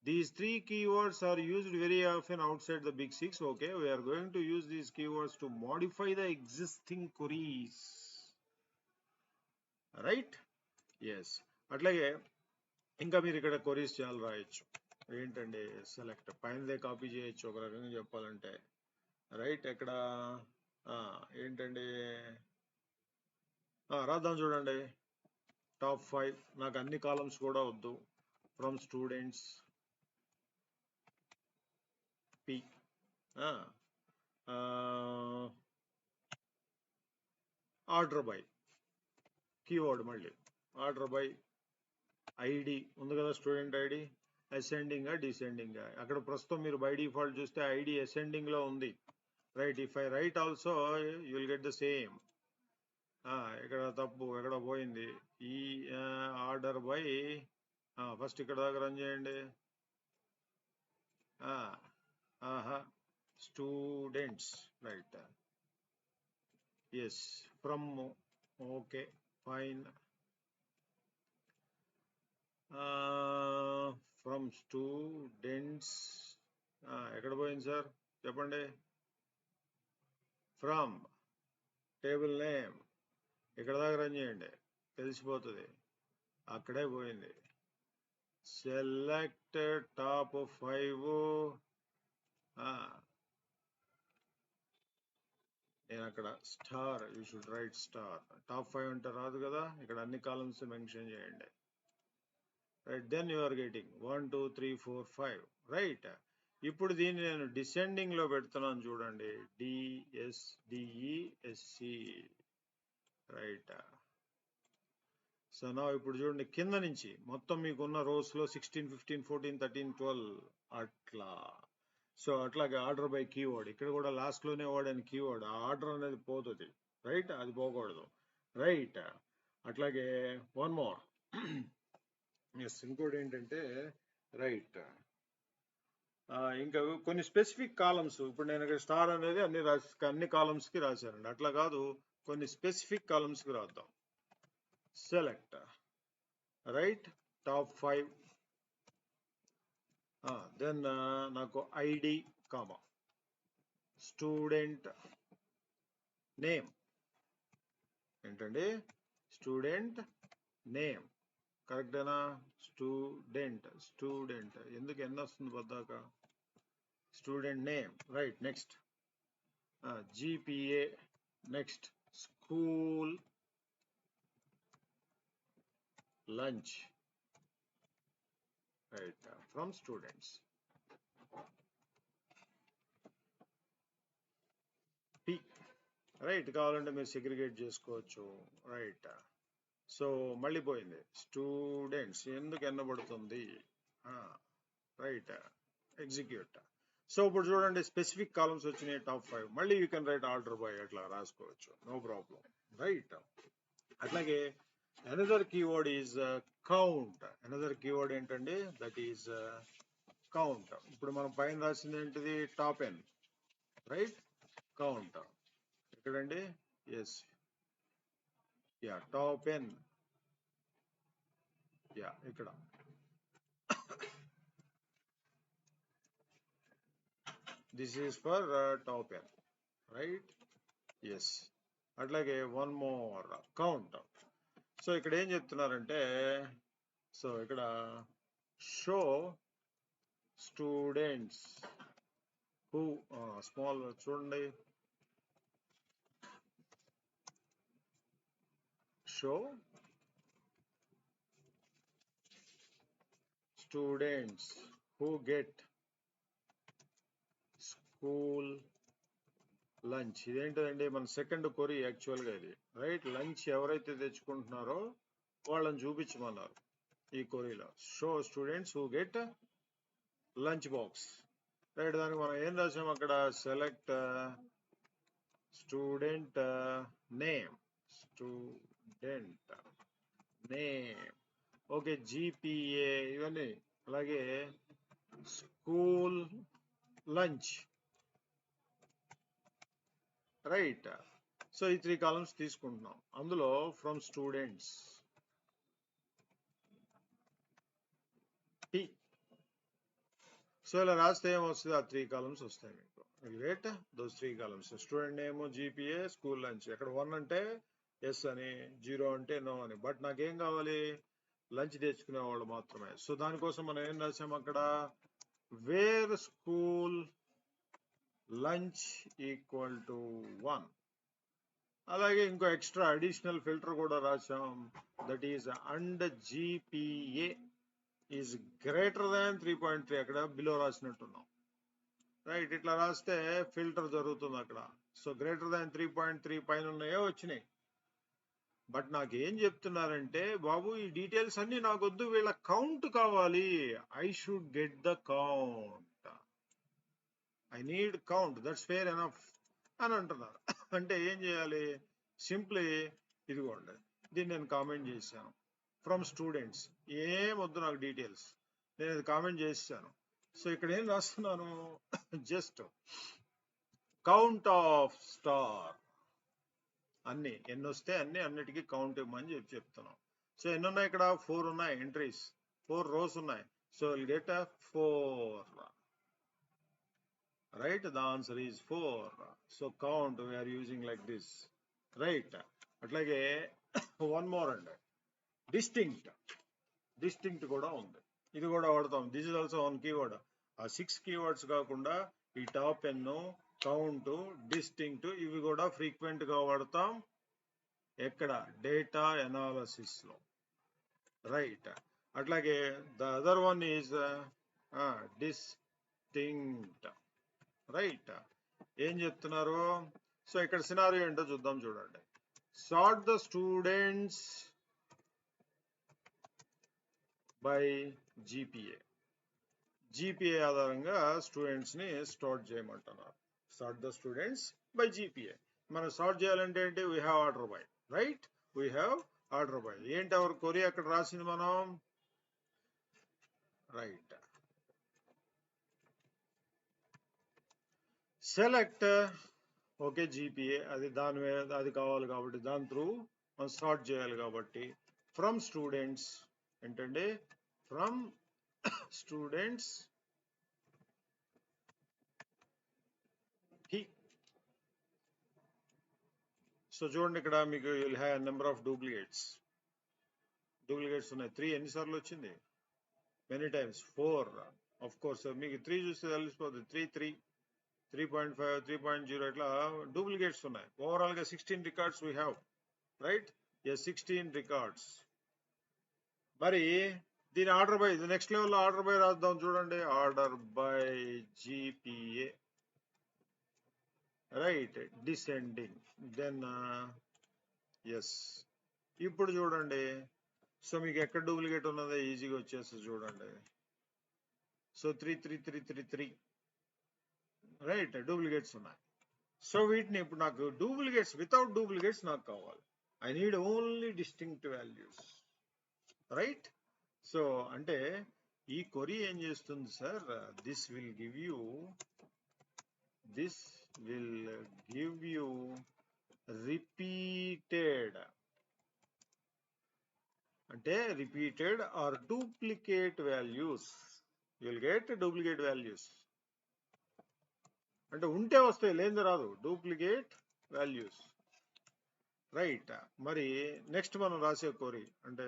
These 3 keywords are used very often outside the big 6. Okay, we are going to use these keywords to modify the existing queries, right? Yes. అట్లాగే ఇంకా మీరు ఇక్కడ క్వరీస్ చాలా రాయొచ్చు. ఏంటండి? సెలెక్ట్ పైనదే కాపీ చేయొచ్చు ఒక రకంగా చెప్పాలంటే, రైట్? ఎక్కడ ఏంటండి రాద్దాం చూడండి. టాప్ 5 నాకు అన్ని కాలమ్స్ కూడా వద్దు. From students P, order by keyword, మళ్ళీ ఆర్డర్ బై ఐడి ఉంది కదా, స్టూడెంట్ ఐడి. అసెండింగా డిసెండింగా? అక్కడ ప్రస్తుతం మీరు బై డిఫాల్ట్ చూస్తే ఐడి అసెండింగ్ లో ఉంది, right? If I right also you will get the same. ఇక్కడ తప్పు ఎక్కడ పోయింది? ఈ ఆర్డర్ బై ఫస్ట్ ఇక్కడ దాకా రన్ చేయండి. Students, right? Yes, from, okay, fine. From students ఎక్కడ పోయింది సార్ చెప్పండి? ఫ్రమ్ టేబుల్ నేమ్ ఇక్కడ దాకా రన్ చేయండి, తెలిసిపోతుంది. అక్కడే పోయింది. Select top 5. నేను అక్కడ star, you should write star. Top 5 అంటే రాదు కదా, ఇక్కడ అన్ని కాలమ్స్ మెన్షన్ చేయండి, right? Then you are getting 1 2 3 4 5, right? ఇప్పుడు దీన్ని నేను డిసెండింగ్ లో పెడుతున్నాను చూడండి, DESC, రైట్? సో నా ఇప్పుడు చూడండి, కింద నుంచి మొత్తం మీకున్న రోస్ లో 16 15 14 13 12 అట్లా. సో అట్లాగే ఆర్డర్ బై కీవర్డ్, ఇక్కడ కూడా లాస్ట్ లోనే వాడని కీవర్డ్, ఆ ఆర్డర్ అనేది పోతుంది, రైట్? అది పోకూడదు, రైట్? అట్లాగే వన్ మోర్, ఎస్, ఇంకోటి ఏంటంటే, రైట్, ఇంకా కొన్ని స్పెసిఫిక్ కాలమ్స్. ఇప్పుడు నేను ఇక్కడ స్టార్ అనేది అన్ని కాలమ్స్ కి రాశానండి, అట్లా కాదు, కొన్ని స్పెసిఫిక్ కాలమ్స్ కి రాద్దాం. Select, right? టాప్ 5, దెన్ నాకు ఐడి కామా స్టూడెంట్ నేమ్. ఏంటండి? స్టూడెంట్ నేమ్, కరెక్టేనా? స్టూడెంట్ ఎందుకు ఎన్ని వస్తుంది పద్దాక? Student name, right? Next GPA, next school lunch, right? From students P, right? కావాలంటే మీరు సెగ్రిగేట్ చేసుకోవచ్చు, రైట్? సో మళ్ళీ పోయింది, స్టూడెంట్స్ ఎందుకు ఎన్నబడుతుంది, రైట్? ఎగ్జిక్యూట్. సో ఇప్పుడు చూడండి స్పెసిఫిక్ కాలమ్స్ వచ్చినాయి టాప్ 5. మళ్ళీ you can write order by అట్లా రాసుకోవచ్చు, నో ప్రాబ్లం, రైట్. అట్లాగే another keyword is count. Another keyword ఏంటండి, దట్ ఈజ్ కౌంట్. ఇప్పుడు మనం పైన రాసింది ఏంటిది, టాప్ ఎన్, రైట్. కౌంట్ ఎక్కడండి, yes, yeah, top N, yeah, ఇక్కడ. This is for top N, right, yes. అట్లాగే వన్ మోర్, కౌంట్. సో ఇక్కడ ఏం చెప్తున్నారంటే, సో ఇక్కడ షో స్టూడెంట్స్ హూ, స్మాల్ చూడండి, show students who get school lunch. ఇదేంటండి మన సెకండ్ కొరీ యాక్చువల్గా ఇది, రైట్. లంచ్ ఎవరైతే తెచ్చుకుంటున్నారో వాళ్ళని చూపించమన్నారు ఈ కొరీలో. Show students who get lunch box, right. దానికి మనం ఏం రాసాం అక్కడ, select student name, student name, okay, GPA ఇవన్నీ. అలాగే స్కూల్ లంచ్, రైట్. సో ఈ 3 కాలమ్స్ తీసుకుంటున్నాం. అందులో ఫ్రమ్ స్టూడెంట్స్ టీ. సో ఇలా రాస్తే ఏమొస్తుంది, ఆ 3 కాలమ్స్ వస్తాయి మీకు, right. Those 3 columns, student name, GPA, school lunch. ఇక్కడ 1 అంటే ఎస్ అని, 0 అంటే నో అని. బట్ నాకేం కావాలి, లంచ్ తెచ్చుకునే వాళ్ళు మాత్రమే. సో దానికోసం మనం ఏం రాసాం అక్కడ, where school lunch equal to 1. అలాగే ఇంకో ఎక్స్ట్రా అడిషనల్ ఫిల్టర్ కూడా రాసాం, that is and GPA is greater than 3.3. అక్కడ బిలో రాసినట్టున్నాం, రైట్. ఇట్లా రాస్తే ఫిల్టర్ జరుగుతుంది అక్కడ. సో గ్రేటర్ దాన్ 3.3 పైన ఉన్నాయో వచ్చినాయి. బట్ నాకు ఏం చెప్తున్నారంటే, బాబు ఈ డీటెయిల్స్ అన్ని నాకు వద్దు, వీళ్ళ కౌంట్ కావాలి. I should get the count, I need count, that's fair enough అని అంటున్నారు. అంటే ఏం చేయాలి, సింప్లీ ఇదిగోండి, దీన్ని నేను కామెంట్ చేశాను. ఫ్రమ్ స్టూడెంట్స్ ఏం వద్దు నాకు డీటెయిల్స్, నేను ఇది కామెంట్ చేశాను. సో ఇక్కడ ఏం రాస్తున్నాను, జస్ట్ కౌంట్ ఆఫ్ స్టార్, అన్ని ఎన్ని వస్తే అన్నిటికీ కౌంట్ ఇవ్వమని చెప్తున్నాం. సో ఎన్ని ఉన్నాయి ఇక్కడ, 4 ఉన్నాయి ఎంట్రీస్, 4 రోస్ ఉన్నాయి. So will get 4, right. The answer is 4. So count we're using like this, right. అట్లాగే వన్ మోర్ అండి, డిస్టింక్ట్. డిస్టింక్ట్ కూడా ఉంది, ఇది కూడా వాడతాం. This is also one keyword. ఆ 6 కీవర్డ్స్ కాకుండా ఈ టాప్ ఎన్, కౌంట్, డిస్టింక్ట్ ఇవి కూడా ఫ్రీక్వెంట్ గా వాడతాం. ఎక్కడ, డేటా ఎనాలిసిస్ లో, రైట్. అట్లాగే the other one is distinct, right. ఏం చెప్తున్నారు, సో ఇక్కడ సినారియో ఏంటో చూద్దాం, చూడండి. Sort the students by GPA. GPA ఆధారంగా స్టూడెంట్స్ ని సార్ట్ చేయమంటున్నారు. Sort the students by GPA. మనం సార్ట్ చేయాలంటే ఏంటి, we have order by, right. We have order by. ఏంటి అవర్ కొరీ అక్కడ రాసింది మనం, రైట్. సెలెక్ట్, ఓకే, జీపీఏ, అది దాని మీద అది కావాలి కాబట్టి దాని త్రూ మనం సార్ట్ చేయాలి కాబట్టి ఫ్రమ్ స్టూడెంట్స్ ఏంటంటే, ఫ్రమ్ స్టూడెంట్స్ టీ. సో చూడండి ఇక్కడ మీకు will have number of duplicates ఉన్నాయి. 3 ఎన్నిసార్లు వచ్చింది, మెనీ టైమ్స్, 4. ఆఫ్ కోర్స్ మీకు 3 చూస్తే తెలిసిపోతుంది, 3, 3.5, 3.0 ఇట్లా డూప్లికేట్స్ ఉన్నాయి. ఓవరాల్ గా 16 records we have, right. 16 records. మరి దీని ఆర్డర్ బై, నెక్స్ట్ లెవెల్ లో ఆర్డర్ బై రాద్దాం, చూడండి. Order by GPA, right, descending, then yes. ఇప్పుడు చూడండి, సో మీకు ఎక్కడ డూప్లికేట్ ఉన్నదో ఈజీగా వచ్చేస్తుంది, చూడండి. సో 3, 3, 3, 3, 3, రైట్, డూప్లికేట్స్ ఉన్నాయి. సో వీటిని ఇప్పుడు నాకు డూప్లికేట్స్, వితౌట్ డూప్లికేట్స్ నాకు కావాలి. I need only distinct values, right. So అంటే ఈ క్వరీ ఏం చేస్తుంది sir, this will give you repeated, అంటే repeated or duplicate values. You will get duplicate values. అంటే ఉంటే వస్తాయి, లేని రాదు, డూప్లికేట్ వాల్యూస్, రైట్. మరి నెక్స్ట్ మనం రాసే క్వరీ అంటే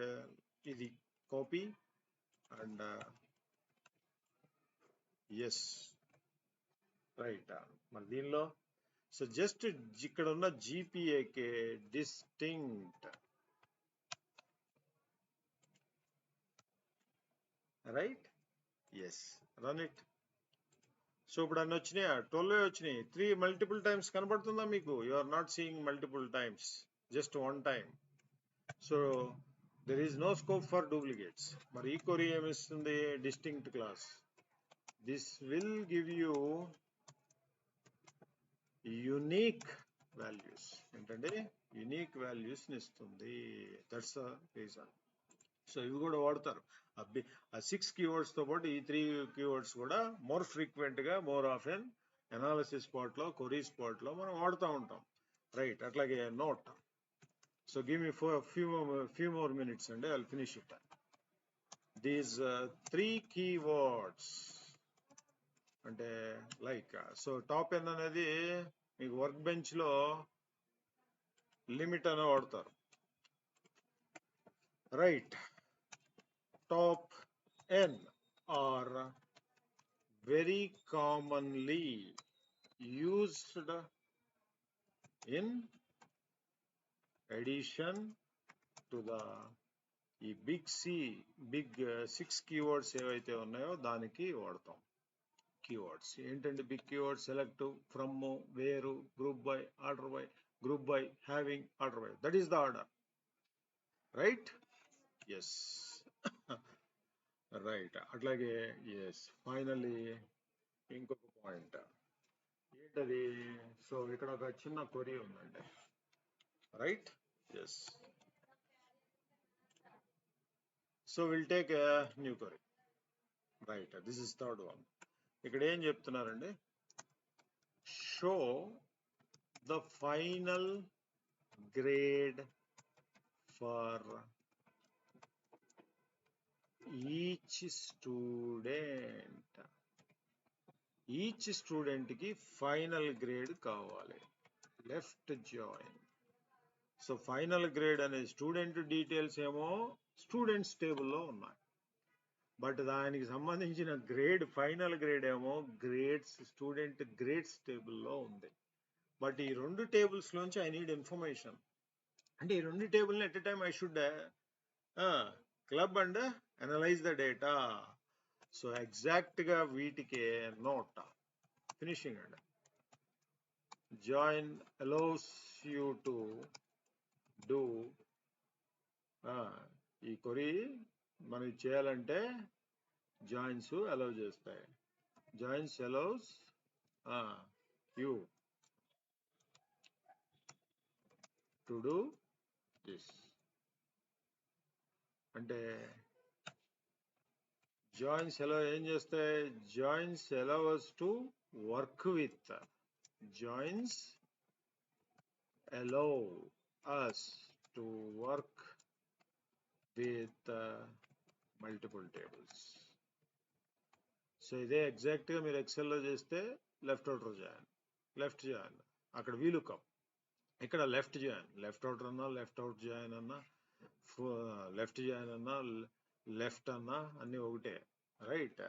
ఇది కాపీ అండ్ ఎస్, రైట్. మరి దీనిలో సో జస్ట్ ఇక్కడ ఉన్న జీపీఏకే distinct, right, yes, run it. So ఇప్పుడు అన్ని వచ్చినాయి, 12 వచ్చినాయి. 3 మల్టిపుల్ టైమ్స్ కనబడుతుందా మీకు? You are not seeing multiple times, just one time. So there is no scope for duplicates. మరి ఈ క్వరీ ఏమిస్తుంది? Distinct clause. This will give you unique values. ఏంటంటే యునీక్ వాల్యూస్ ఇస్తుంది. That's the reason. సో ఇవి కూడా వాడతారు. ఆ 6 కీవర్డ్స్ తో పాటు ఈ 3 కీవర్డ్స్ కూడా మోర్ ఫ్రీక్వెంట్ గా, మోర్ ఆఫెన్ అనాలిసిస్ పార్ట్ లో, క్వరీస్ పార్ట్ లో మనం వాడుతూ ఉంటాం, రైట్. అట్లాగే note. So give me few more minutes అండి, I will finish it. These 3 keywords అంటే లైక్, సో టాప్ ఎన్ అనేది మీకు వర్క్ బెంచ్ లో లిమిట్ అని వాడతారు, right. Top n are very commonly used in addition to the big 6 keywords ఏవైతే ఉన్నాయో దానికి వాడతాం. కీవర్డ్స్ ఏంటంటే big keywords, select, from, where, group by, order by, group by, having, order by. That is the order, right, yes. Right. అట్లాగే ఎస్, ఫైనల్లీ ఇంకొక పాయింట్ ఏంటది? సో ఇక్కడ ఒక చిన్న క్వరీ ఉందండి, right, yes. So will take a new query, right. This is third one. ఇక్కడ ఏం చెప్తున్నారండి? Show the final grade for each student. Each student కి ఫైనల్ గ్రేడ్ కావాలి. Left join. So final grade అనే స్టూడెంట్ డీటెయిల్స్ ఏమో స్టూడెంట్స్ టేబుల్లో ఉన్నాయి, బట్ దానికి సంబంధించిన గ్రేడ్, ఫైనల్ గ్రేడ్ ఏమో గ్రేడ్స్, స్టూడెంట్ గ్రేడ్స్ టేబుల్లో ఉంది. బట్ ఈ 2 టేబుల్స్ లోంచి ఐ నీడ్ ఇన్ఫర్మేషన్. అంటే ఈ 2 టేబుల్ని at a time I should club and analyse the data. So exact గా వీటికే నోట్ ఫినిషింగ్ అండి. Join allows you to do, ఈ క్వరీ మనకి చేయాలంటే జాయిన్స్ అలౌ చేస్తాయి. Joins allows you to do this. అంటే జాయిన్స్ అలౌ ఏం చేస్తాయి? Joins allow us to work with. Joins allow us to work with multiple tables. So ఇదే ఎగ్జాక్ట్ గా మీరు ఎక్సెల్ లో చేస్తే left outer join, left join, అక్కడ వీలుకప్, ఇక్కడ లెఫ్ట్ జాయిన్, లెఫ్ట్ అవుటర్ అన్నా, లెఫ్ట్ అవుట్ జాయిన్ అన్నా, లెఫ్ట్ జాయిన్ అన్నా, లెఫ్ట్ అన్నా అన్ని ఒకటే, రైట్,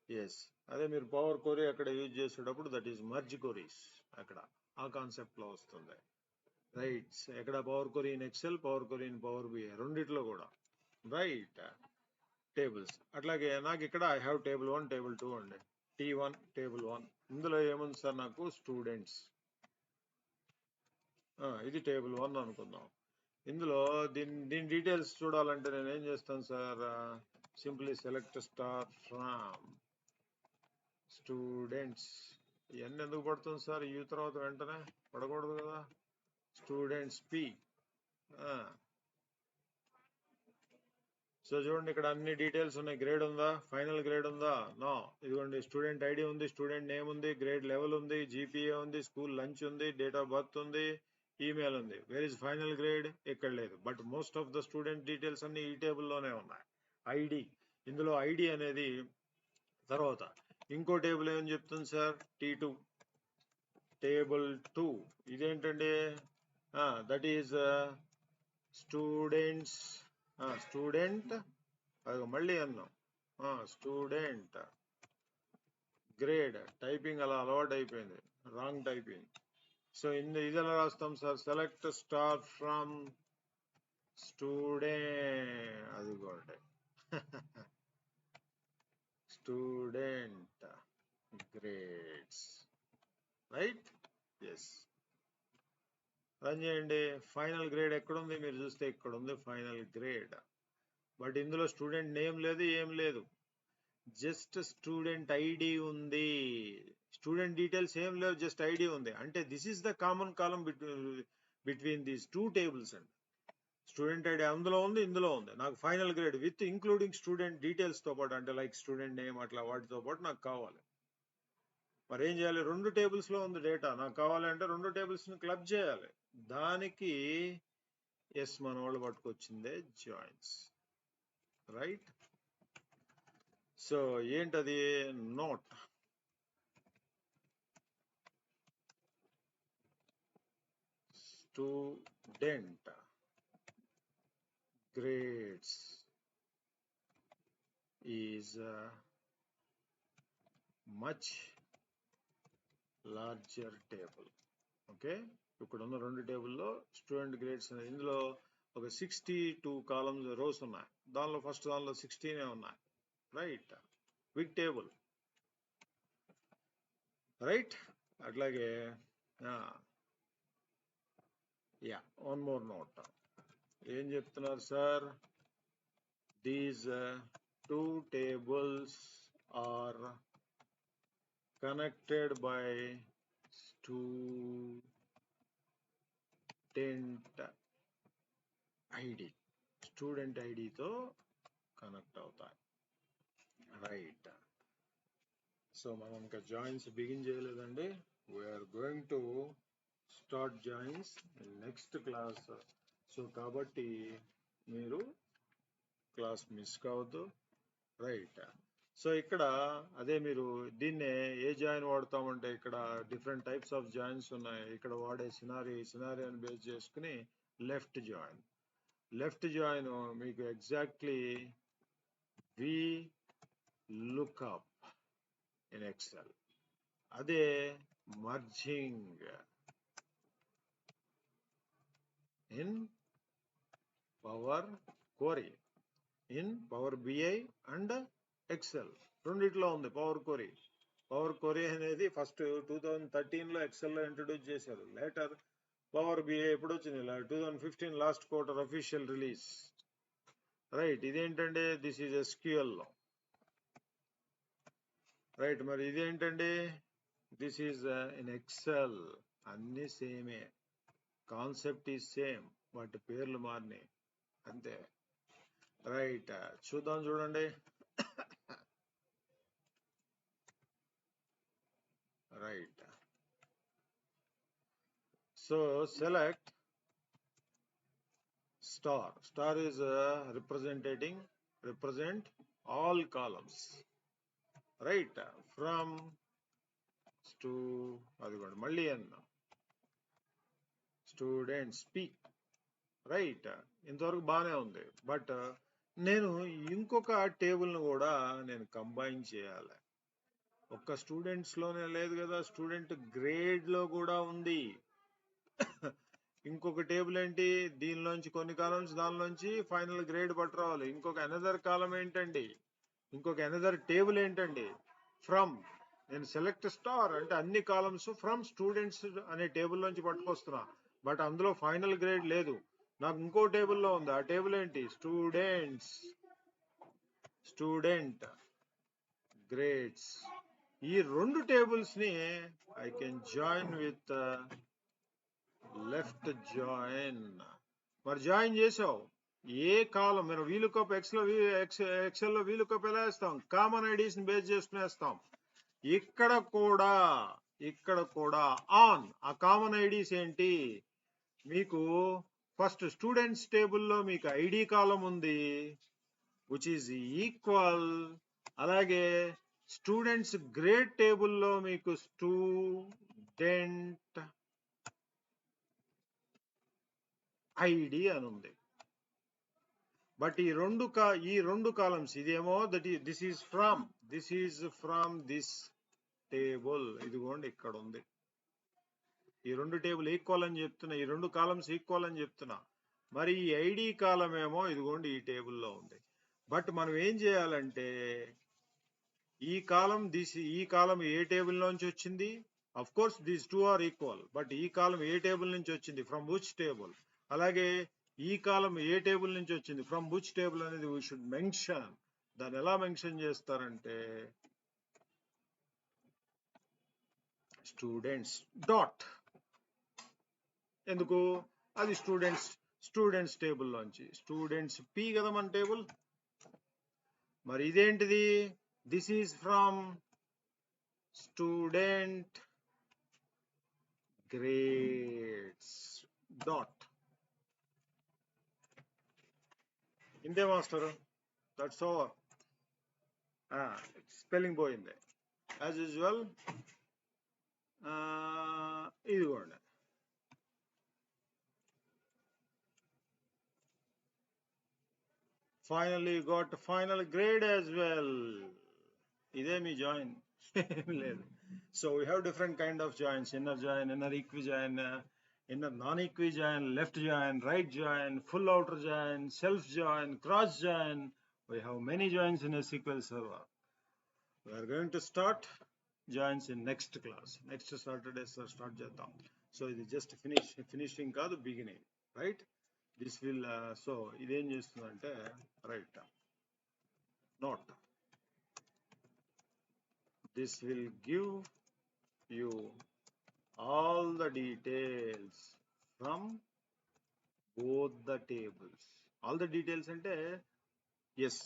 ఎస్. అదే మీరు పవర్ క్వరీ అక్కడ యూజ్ చేసేటప్పుడు దట్ ఈస్ మర్జ్ క్వరీస్, అక్కడ ఆ కాన్సెప్ట్ లో వస్తుంది, రైట్. ఎక్కడ Power Query in Excel, Power Query in Power BI, రెండిట్లో కూడా, రైట్. టేబుల్స్ అట్లాగే నాకు ఇక్కడ ఐ హ్యావ్ టేబుల్ 1, టేబుల్ 2 అండి. T1 టేబుల్ 1, ఇందులో ఏముంది సార్? నాకు స్టూడెంట్స్. ఇది టేబుల్ 1 అనుకుందాం. ఇందులో దీని డీటెయిల్స్ చూడాలంటే నేను ఏం చేస్తాను sir? Simply select star from students. ఇవన్నీ ఎందుకు పడుతుంది సార్ యూ తర్వాత వెంటనే పడకూడదు కదా. Students P. సో చూడండి ఇక్కడ అన్ని డీటెయిల్స్ ఉన్నాయి. గ్రేడ్ ఉందా, ఫైనల్ గ్రేడ్ ఉందా, నో. ఇదిగోండి స్టూడెంట్ ఐడి ఉంది, స్టూడెంట్ నేమ్ ఉంది, గ్రేడ్ లెవెల్ ఉంది, జీపీఏ ఉంది, స్కూల్ లంచ్ ఉంది, డేట్ ఆఫ్ బర్త్ ఉంది, ఈమెయిల్ ఉంది. Where is final grade? ఇక్కడ లేదు. But most of the student details అన్ని ఈ టేబుల్లోనే ఉన్నాయి. ఐడి, ఇందులో ఐడి అనేది తర్వాత ఇంకో టేబుల్ ఏమని చెప్తుంది సార్, T2 టేబుల్ 2. ఇదేంటండి, దట్ ఈజ్ స్టూడెంట్స్, స్టూడెంట్, అది మళ్ళీ అన్నాం, స్టూడెంట్ గ్రేడ్. టైపింగ్ అలా అలవాటు అయిపోయింది, రాంగ్ టైపింగ్. సో ఇది ఎలా రాస్తాం sir, select star from student, అది కూడా student grades, right. Yes, run చేయండి. ఫైనల్ గ్రేడ్ ఎక్కడుంది మీరు చూస్తే ఇక్కడ ఉంది ఫైనల్ గ్రేడ్. బట్ ఇందులో స్టూడెంట్ నేమ్ లేదు, ఏం లేదు, జస్ట్ స్టూడెంట్ ఐడి ఉంది. స్టూడెంట్ డీటెయిల్స్ ఏం లేవు, జస్ట్ ఐడి ఉంది. అంటే this is the common column between these two tables అండి. స్టూడెంట్ ఐడి అందులో ఉంది, ఇందులో ఉంది. నాకు final grade with including student details తో పాటు, అంటే లైక్ స్టూడెంట్ నేమ్ అట్లా వాటితో పాటు నాకు కావాలి. మరి ఏం చేయాలి, రెండు టేబుల్స్ లో ఉంది డేటా, నాకు కావాలంటే రెండు టేబుల్స్ ని క్లబ్ చేయాలి. దానికి ఎస్ మన వాళ్ళు పట్టుకొచ్చిందే జాయిన్స్, రైట్. సో ఏంటది, note student grades is much larger table. Okay, ఇక్కడ ఉన్న రెండు టేబుల్లో స్టూడెంట్ గ్రేడ్స్ అనేది, ఇందులో ఒక 62 కాలమ్స్ రోస్ ఉన్నాయి, దానిలో ఫస్ట్ దానిలో 16 ఉన్నాయి, రైట్. Big table, right. అట్లాగే యా, వన్ మోర్ నోట్. ఏం చెప్తున్నారు sir, these two tables are connected by student ID. Student ఐడితో కనెక్ట్ అవుతాయి, రైట్. సో మనం ఇంకా జాయిన్స్ బిగిన్ చేయలేదండి. We are going to start joins next class. So కాబట్టి మీరు క్లాస్ మిస్ కావద్దు, రైట్. సో ఇక్కడ అదే మీరు దీన్నే ఏ జాయిన్ వాడతామంటే, ఇక్కడ డిఫరెంట్ టైప్స్ ఆఫ్ జాయిన్స్ ఉన్నాయి. ఇక్కడ వాడే సినారియోని బేస్ చేసుకుని లెఫ్ట్ జాయిన్. లెఫ్ట్ జాయిన్ మీకు exactly V lookup in Excel. అదే merging in power Query, in Power BI and Excel రెండిట్లో ఉంది పవర్ క్వరీ. పవర్ క్వరీ అనేది ఫస్ట్ 2013 లో ఎక్సెల్ లో ఇంట్రొడ్యూస్ చేశారు. లేటర్ పవర్ బిఐ ఎప్పుడు వచ్చింది, 2015 last quarter official release, right. ఇదేంటంటే దిస్ ఈజ్ ఎస్క్యూఎల్ లో, రైట్. మరి ఇదేంటండి, దిస్ ఈజ్ ఇన్ ఎక్సెల్. అన్ని సేమే, కాన్సెప్ట్ ఈజ్ సేమ్, వాటి పేర్లు మారినాయి అంతే, రైట్. చూద్దాం, చూడండి, right. So select star. Star is represent all columns, right, from అదిగోండి మళ్ళీ అన్నా స్టూడెంట్స్ పి, రైట్. ఇంతవరకు బాగానే ఉంది. బట్ నేను ఇంకొక టేబుల్ ను కూడా నేను కంబైన్ చేయాలి. ఒక్క స్టూడెంట్స్ లోనే లేదు కదా, స్టూడెంట్ గ్రేడ్ లో కూడా ఉంది. ఇంకొక టేబుల్ ఏంటి, దీనిలోంచి కొన్ని కాలమ్స్, దానిలోంచి ఫైనల్ గ్రేడ్ పట్టురావాలి. ఇంకొక అనదర్ కాలం ఏంటండి, ఇంకొక అనదర్ టేబుల్ ఏంటండి, ఫ్రమ్. నేను సెలెక్ట్ స్టార్ అంటే అన్ని కాలమ్స్ ఫ్రమ్ స్టూడెంట్స్ అనే టేబుల్ నుంచి పట్టుకొస్తున్నా. బట్ అందులో ఫైనల్ గ్రేడ్ లేదు, నాకు ఇంకో టేబుల్లో ఉంది. ఆ టేబుల్ ఏంటి, స్టూడెంట్ గ్రేడ్స్, ఈ రెండు టేబుల్స్ ని I can join with left join. మరి జాయిన్ చేసావు, ఏ కాలం మీరు వీలుకప్ ఎక్సెల్ లో వీలుకప్ ఎలా వేస్తాం, కామన్ ఐడీస్ ని బేస్ చేసుకుని వేస్తాం. ఇక్కడ కూడా ఆన్ ఆ కామన్ ఐడీస్ ఏంటి, మీకు ఫస్ట్ స్టూడెంట్స్ టేబుల్లో మీకు ఐడి కాలం ఉంది విచ్ ఈజ్ ఈక్వల్, అలాగే స్టూడెంట్స్ గ్రేడ్ టేబుల్లో మీకు స్టూడెంట్ ఐడి అని ఉంది. బట్ ఈ రెండు కాలమ్స్, ఇదేమో this is from this table, ఇదిగోండి ఇక్కడ ఉంది. ఈ రెండు టేబుల్ ఈక్వల్ అని చెప్తున్నా, ఈ రెండు కాలమ్స్ ఈక్వల్ అని చెప్తున్నా. మరి ఈ ఐడి కాలం ఏమో ఇదిగోండి ఈ టేబుల్లో ఉంది. బట్ మనం ఏం చేయాలంటే ఈ కాలం ఏ టేబుల్ నుంచి వచ్చింది, of course these two are equal, but ఈ కాలం ఏ టేబుల్ నుంచి వచ్చింది, ఫ్రమ్ విచ్ టేబుల్, అలాగే ఈ కాలం ఏ టేబుల్ నుంచి వచ్చింది, ఫ్రమ్ విచ్ టేబుల్ అనేది వీ షుడ్ మెన్షన్. దాన్ని ఎలా మెన్షన్ చేస్తారంటే స్టూడెంట్స్ డాట్, ఎందుకు, అది స్టూడెంట్స్ టేబుల్ లోంచి, స్టూడెంట్స్ పి కదా మన టేబుల్. మరి ఇదేంటిది, this is from student grades dot. ఇంతే మాస్టర్, దట్స్ ఓవర్. స్పెల్లింగ్ పోయింది యాజ్ యూజువల్. ఇదిగోండి finally got final grade as well. ఇదే మీ జాయిన్ లేదు. So we have different kind of joins, inner join, inner equi join, inner non equi join, left join, right join, full outer join, self join, cross join. We have many joins in a SQL server. We are going to start joins in next class. Next Saturday start చేద్దాం. So ఇది just finishing కాదు, beginning, right? This will so ఇదేం చేస్తుందంటే right note, this will give you all the details from both the tables. All the details అంటే ఎస్,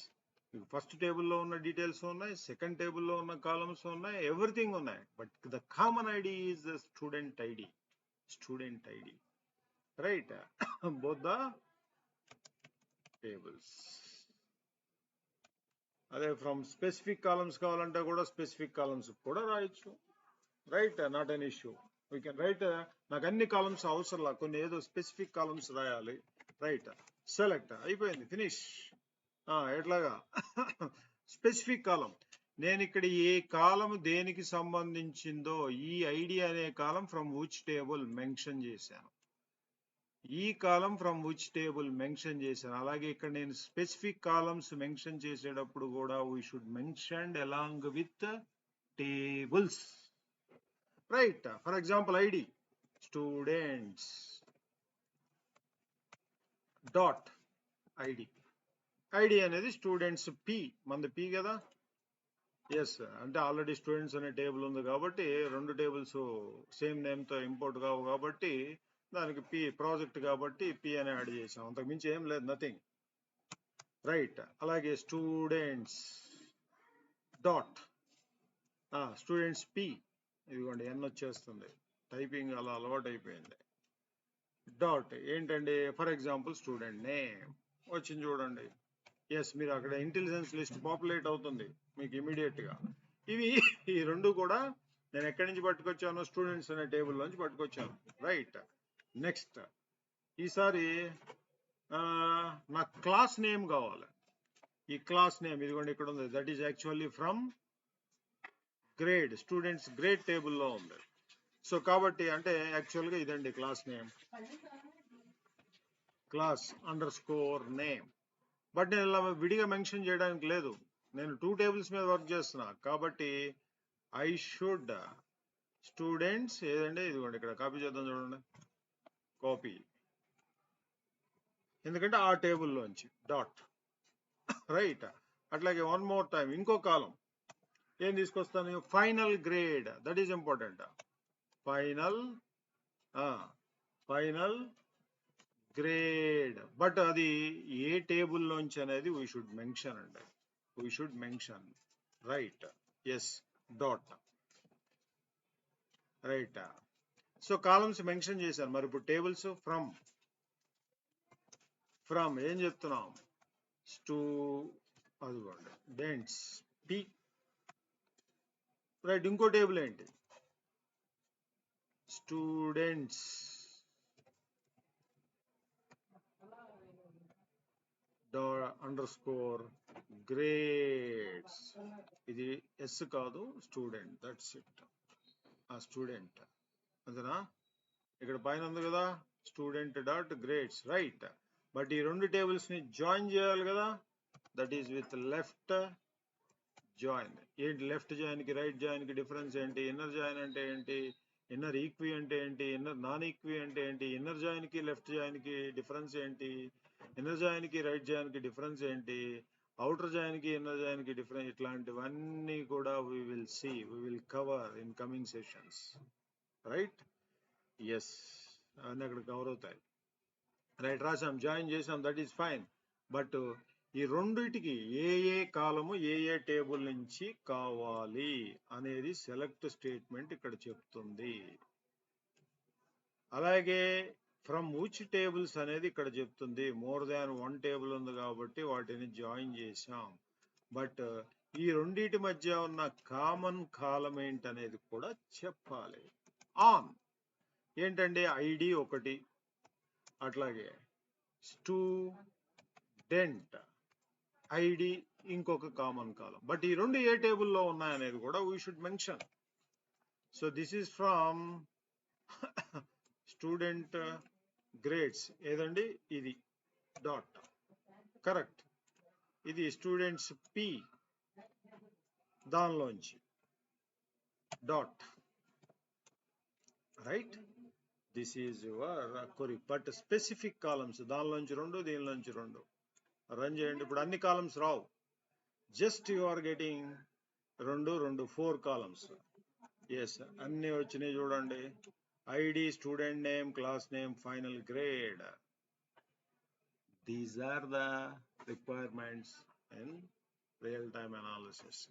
ఫస్ట్ టేబుల్లో ఉన్న డీటెయిల్స్ ఉన్నాయి, సెకండ్ టేబుల్లో ఉన్న కాలమ్స్ ఉన్నాయి, ఎవ్రీథింగ్ ఉన్నాయి. But the common ID is student ID, right, both the tables. అదే ఫ్రమ్ స్పెసిఫిక్ కాలమ్స్ కావాలంటే కూడా స్పెసిఫిక్ కాలమ్స్ కూడా రాయొచ్చు, right, not an issue. We can right, నాకు అన్ని కాలమ్స్ అవసరంలా, కొన్ని ఏదో స్పెసిఫిక్ కాలమ్స్ రాయాలి, రైట్, సెలెక్ట్ అయిపోయింది, ఫినిష్. ఎట్లాగా స్పెసిఫిక్ కాలం, నేను ఇక్కడ ఏ కాలం దేనికి సంబంధించిందో ఈ ఐడి అనే కాలం ఫ్రమ్ విచ్ టేబుల్ మెన్షన్ చేశాను, ఈ కాలం ఫ్రమ్ విచ్ టేబుల్ మెన్షన్ చేశాను. అలాగే ఇక్కడ నేను స్పెసిఫిక్ కాలమ్స్ మెన్షన్ చేసేటప్పుడు కూడా we should mention along with tables, right. For example ID students dot ID అనేది స్టూడెంట్స్ పి, మనది పి కదా, ఎస్, అంటే ఆల్రెడీ స్టూడెంట్స్ అనే టేబుల్ ఉంది కాబట్టి రెండు టేబుల్స్ సేమ్ నేమ్ తో ఇంపోర్ట్ కావు కాబట్టి దానికి పి ప్రాజెక్ట్ కాబట్టి పి అని యాడ్ చేసాం, అంతకు మించి ఏం లేదు, నథింగ్, రైట్. అలాగే స్టూడెంట్స్ డాట్ స్టూడెంట్స్ పి, ఇదిగోండి ఎన్ వచ్చేస్తుంది, టైపింగ్ అలా అలవాటు అయిపోయింది. డాట్ ఏంటండి, ఫర్ ఎగ్జాంపుల్ స్టూడెంట్ నేమ్ వచ్చింది చూడండి, ఎస్, మీరు అక్కడ ఇంటెలిజెన్స్ లిస్ట్ పాపులేట్ అవుతుంది మీకు ఇమీడియట్ గా. ఈ రెండు కూడా నేను ఎక్కడి నుంచి పట్టుకొచ్చాను, స్టూడెంట్స్ అనే టేబుల్ నుంచి పట్టుకొచ్చాను, రైట్. నెక్స్ట్ ఈసారి నాకు క్లాస్ నేమ్ కావాలి, ఈ క్లాస్ నేమ్ ఇదిగోండి ఇక్కడ ఉంది, that is actually from grade, students grade టేబుల్లో ఉంది. సో కాబట్టి అంటే యాక్చువల్గా ఇదండి class name, class underscore name. But నేను ఇలా విడిగా మెన్షన్ చేయడానికి లేదు, నేను టూ టేబుల్స్ మీద వర్క్ చేస్తున్నా కాబట్టి ఐ షుడ్ స్టూడెంట్స్ ఏదండి, ఇదిగోండి ఇక్కడ కాపీ చేద్దాం చూడండి, కాపీ, ఎందుకంటే ఆ టేబుల్లోంచి డాట్, రైట్. అట్లాగే వన్ మోర్ టైం ఇంకో కాలం ఏం తీసుకొస్తాను? Final grade. That is important. Final final grade. But అది ఏ టేబుల్ నుంచి అనేది వీ షుడ్ మెన్షన్ అండి. We should mention. Right. Yes. Dot. Right. So columns mention చేశాను. మరి ఇప్పుడు టేబుల్స్ ఫ్రమ్ ఏం చెప్తున్నాం? అదిగోండి డెంట్స్ పి. రైట్. ఇంకో టేబుల్ ఏంటి? Students underscore grades. ఇది ఎస్ కాదు, స్టూడెంట్. That's it. ఆ స్టూడెంట్ అంతేనా? ఇక్కడ పైన ఉంది కదా student dot grades. Right. But ఈ రెండు టేబుల్స్ ని జాయిన్ చేయాలి కదా. That is with left join. ఏంటి లెఫ్ట్ జాయిన్ కి రైట్ జాయిన్ కి డిఫరెన్స్ ఏంటి? ఇన్నర్ జాయిన్ అంటే ఏంటి? ఇన్నర్ ఈక్వి అంటే ఏంటి? ఇన్నర్ నాన్ ఈక్వి అంటే ఏంటి? ఇన్నర్ జాయిన్ కి లెఫ్ట్ జాయిన్ కి డిఫరెన్స్ ఏంటి? ఇన్నర్ జాయిన్ కి రైట్ జాయిన్ కి డిఫరెన్స్ ఏంటి? అవుటర్ జాయిన్ కి ఇన్నర్ జాయిన్ కి డిఫరెన్స్. ఇట్లాంటివన్నీ కూడా we will cover in coming sessions. Right. Yes. అన్నీ అక్కడ కవర్ అవుతాయి. రైట్. రాసాం, జాయిన్ చేసాం, దట్ ఈస్ ఫైన్. బట్ ఈ రెండిటికి ఏ కాలము ఏ టేబుల్ నుంచి కావాలి అనేది సెలెక్ట్ స్టేట్మెంట్ ఇక్కడ చెప్తుంది. అలాగే ఫ్రమ్ విచ్ టేబుల్స్ అనేది ఇక్కడ చెప్తుంది. మోర్ దాన్ వన్ టేబుల్ ఉంది కాబట్టి వాటిని జాయిన్ చేసాం. బట్ ఈ రెండిటి మధ్య ఉన్న కామన్ కాలం ఏంటనేది కూడా చెప్పాలి. ఆన్ ఏంటంటే ఐడి ఒకటి, అట్లాగే స్టూడెంట్ ఐడి ఇంకొక కామన్ కాలం. బట్ ఈ రెండు ఏ టేబుల్లో ఉన్నాయనేది కూడా we should mention. So this is from student grades. ఏదండి ఇది? డాట్. కరెక్ట్. ఇది స్టూడెంట్స్ పి, దానిలోంచి dot. Right. This is your query. But specific columns దానిలోంచి రెండు, దీనిలోంచి రెండు. రన్ చేయండి. ఇప్పుడు అన్ని కాలమ్స్ రావు, జస్ట్ యు ఆర్ గెటింగ్ రెండు 4 కాలమ్స్. ఎస్, అన్ని వచ్చినాయి చూడండి. ID, student name, class name, final grade. These are the requirements in real time analysis.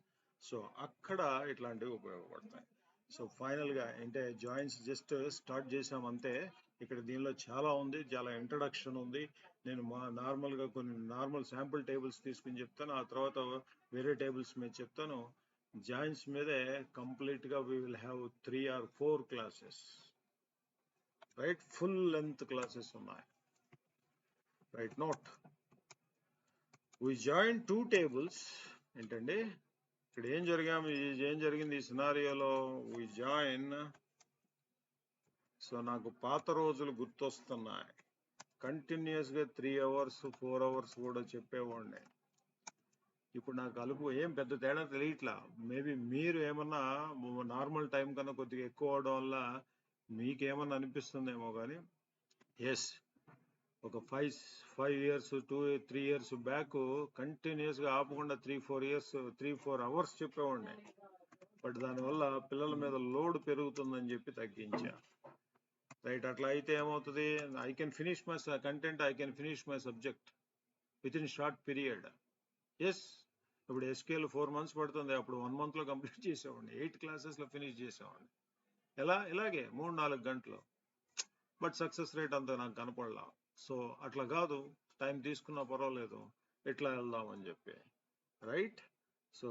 So అక్కడ ఇట్లాంటివి ఉపయోగపడతాయి. సో ఫైనల్ గా అంటే జాయిన్స్ జస్ట్ స్టార్ట్ చేసాం అంతే. ఇక్కడ దీనిలో చాలా ఉంది, చాలా ఇంట్రడక్షన్ ఉంది. నేను నార్మల్ గా కొన్ని నార్మల్ శాంపుల్ టేబుల్స్ తీసుకుని చెప్తాను, ఆ తర్వాత వేరే టేబుల్స్ మీద చెప్తాను. జాయిన్స్ మీదే కంప్లీట్ గా we will have 3 or 4 classes. Right. Full length classes ఉన్నాయి. Right. Note we join 2 tables. ఏంటండి ఇక్కడ ఏం జరిగింది ఈ సినారియోలో? we join. సో నాకు పాత రోజులు గుర్తొస్తున్నాయి. కంటిన్యూస్ గా 3 hours 4 hours కూడా చెప్పేవాడిని. ఇప్పుడు నాకు అలుపు ఏం పెద్ద తేడా తెలియట్లా. మేబీ మీరు ఏమన్నా నార్మల్ టైం కన్నా కొద్దిగా ఎక్కువ అవడం వల్ల మీకేమన్నా అనిపిస్తుందేమో కానీ ఎస్, ఒక 5 years 2-3 years బ్యాక్ కంటిన్యూస్ గా ఆపకుండా 3-4 hours చెప్పేవాడిని. బట్ దానివల్ల పిల్లల మీద లోడ్ పెరుగుతుందని చెప్పి తగ్గించా. రైట్. అట్లా అయితే ఏమవుతుంది? I can finish my content, I can finish my subject within short period. Yes. ఇప్పుడు ఎస్కేఎల్ 4 months పడుతుంది, అప్పుడు 1 month లో కంప్లీట్ చేసేవాడిని. 8 classes లో ఫినిష్ చేసేవాడిని. ఇలాగే 3-4 గంటలు. బట్ సక్సెస్ రేట్ అంతా నాకు కనపడలా. సో అట్లా కాదు, టైం తీసుకున్నా పర్వాలేదు, ఎట్లా వెళ్దాం అని చెప్పి. రైట్. సో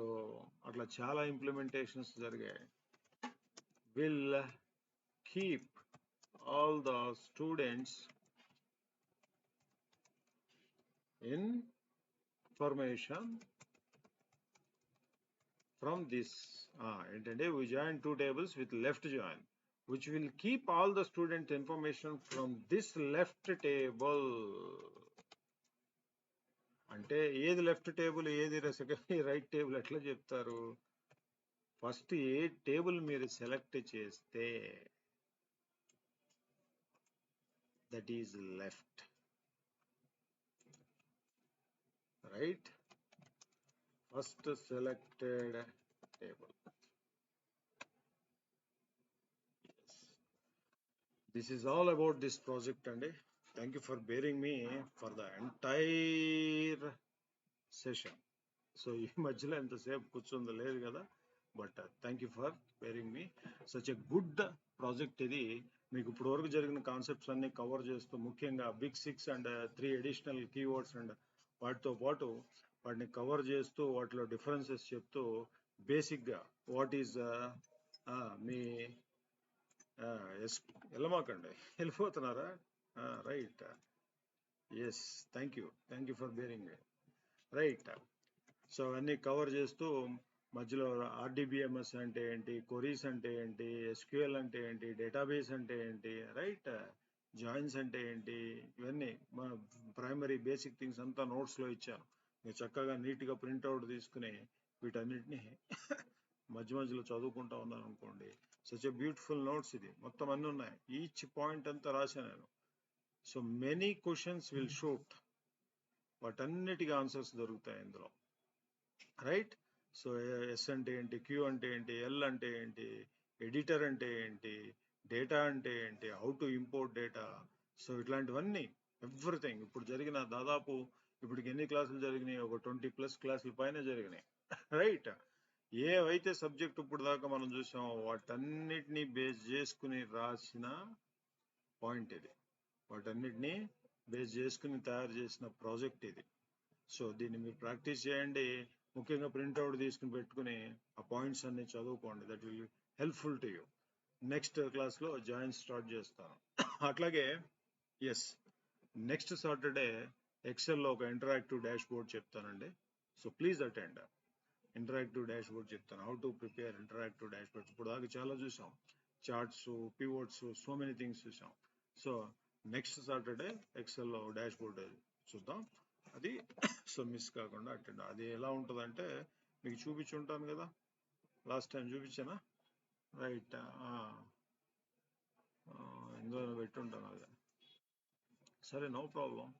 అట్లా చాలా ఇంప్లిమెంటేషన్స్ జరిగాయి. Will keep all the students information from this. ఏంటంటే we join 2 tables with left join, which will keep all the student information from this left table. అంటే ఏది లెఫ్ట్ టేబుల్, ఏది రైట్ టేబుల్ ఎట్లా చెప్తారు? ఫస్ట్ ఏ టేబుల్ మీరు సెలెక్ట్ చేస్తే that is left. Right. First selected table. Yes. This is all about this project, and thank you for bearing me for the entire session. So ఈ మధ్యలో ఎంతసేపు కూర్చుంది లేదు కదా, but thank you for bearing me. Such a good project ఇది. మీకు ఇప్పుడు వరకు జరిగిన కాన్సెప్ట్స్ అన్ని కవర్ చేస్తూ, ముఖ్యంగా big 6 and 3 additional keywords and వాటితో పాటు వాటిని కవర్ చేస్తూ వాటిలో డిఫరెన్సెస్ చెప్తూ బేసిక్గా వాట్ ఈజ్ మీ వెళ్ళమాకండి, వెళ్ళిపోతున్నారా? Right. Yes, thank you for bearing me. Right. So అవన్నీ కవర్ చేస్తూ మధ్యలో ఆర్డిబిఎంఎస్ అంటే ఏంటి, కొరీస్ అంటే ఏంటి, ఎస్క్యూఎల్ అంటే ఏంటి, డేటాబేస్ అంటే ఏంటి, రైట్, జాయిన్స్ అంటే ఏంటి, ఇవన్నీ మన ప్రైమరీ బేసిక్ థింగ్స్ అంతా నోట్స్లో ఇచ్చాను. మీరు చక్కగా నీట్గా ప్రింట్అవుట్ తీసుకుని వీటన్నిటిని మధ్య మధ్యలో చదువుకుంటా ఉన్నాను అనుకోండి. సచ్ ఎ బ్యూటిఫుల్ నోట్స్ ఇది. మొత్తం అన్నీ ఉన్నాయి, ఈచ్ పాయింట్ అంతా రాశాను నేను. So many questions will shoot, వాటన్నిటికీ ఆన్సర్స్ దొరుకుతాయి ఇందులో. రైట్. సో ఎస్ అంటే ఏంటి, క్యూ అంటే ఏంటి, ఎల్ అంటే ఏంటి, ఎడిటర్ అంటే ఏంటి, డేటా అంటే ఏంటి, how to import data, so ఇట్లాంటివన్నీ ఎవ్రీథింగ్. ఇప్పుడు జరిగిన దాదాపు ఇప్పటికి ఎన్ని క్లాసులు జరిగినాయి, ఒక 20+ క్లాసుల పైన జరిగినాయి. రైట్. ఏవైతే సబ్జెక్ట్ ఇప్పుడు దాకా మనం చూసాం వాటన్నిటినీ బేస్ చేసుకుని రాసిన పాయింట్ ఇది, వాటన్నిటినీ బేస్ చేసుకుని తయారు చేసిన ప్రాజెక్ట్ ఇది. సో దీన్ని మీరు ప్రాక్టీస్ చేయండి, ముఖ్యంగా ప్రింట్అవుట్ తీసుకుని పెట్టుకుని ఆ పాయింట్స్ అన్ని చదువుకోండి. That will helpful to you. Next క్లాస్లో జాయిన్ స్టార్ట్ చేస్తాను. అట్లాగే ఎస్, నెక్స్ట్ సాటర్డే ఎక్సెల్లో ఒక ఇంటరాక్టివ్ డాష్ బోర్డ్ చెప్తానండి. So please attend. Interactive dashboard చెప్తాను, how to prepare interactive dashboards. ఇప్పుడు దాకా చాలా చూసాం, charts, pivots, so many things చూసాం. సో నెక్స్ట్ సాటర్డే ఎక్సెల్లో డాష్ బోర్డ్ చూద్దాం అది. సో మిస్ కాకుండా అటెండ్. అది ఎలా ఉంటుందంటే మీకు చూపించి ఉంటాను కదా, లాస్ట్ టైం చూపించానా? రైట్. ఇందులో పెట్టుంటాను అది. సరే, no problem.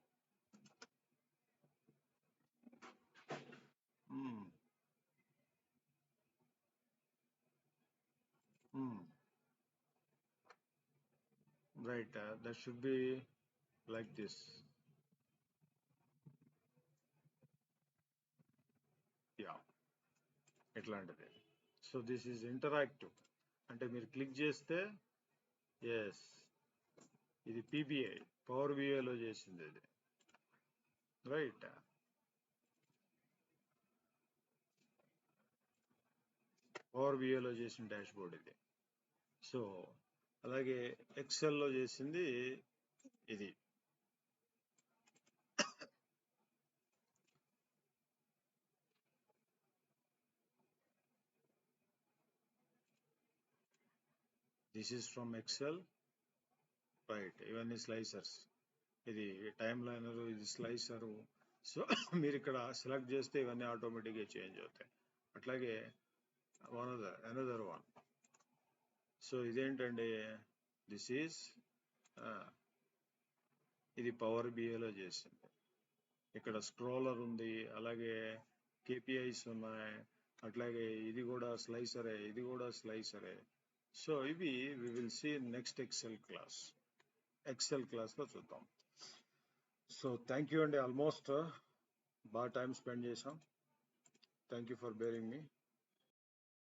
Right, that should be like this. Yeah, ఇట్లాంటిది. So this is interactive. అంటే మీరు క్లిక్ చేస్తే ఎస్, ఇది పీబీఐ పవర్ బిఐలో చేసింది ఇది. రైట్. పవర్ బిఐలో చేసిన డాష్ బోర్డ్ ఇది. సో అలాగే ఎక్సెల్లో చేసింది ఇది. This is from Excel. Right, ఇవన్నీ స్లైసర్స్. ఇది టైమ్ లైనరు, ఇది స్లైసరు. సో మీరు ఇక్కడ సెలెక్ట్ చేస్తే ఇవన్నీ ఆటోమేటిక్గా చేంజ్ అవుతాయి. అట్లాగే అనదర్ వన్. సో ఇదేంటండి, దిస్ ఈజ్ ఇది పవర్ బిఐలో చేసింది. ఇక్కడ స్క్రోలర్ ఉంది, అలాగే కేపిఐస్ ఉన్నాయి, అట్లాగే ఇది కూడా స్లైసరే, ఇది కూడా స్లైసరే. సో ఇవి we will see next Excel క్లాస్లో చూద్దాం. సో థ్యాంక్ యూ అండి, ఆల్మోస్ట్ బాగా టైం స్పెండ్ చేసాం. Thank you for bearing me.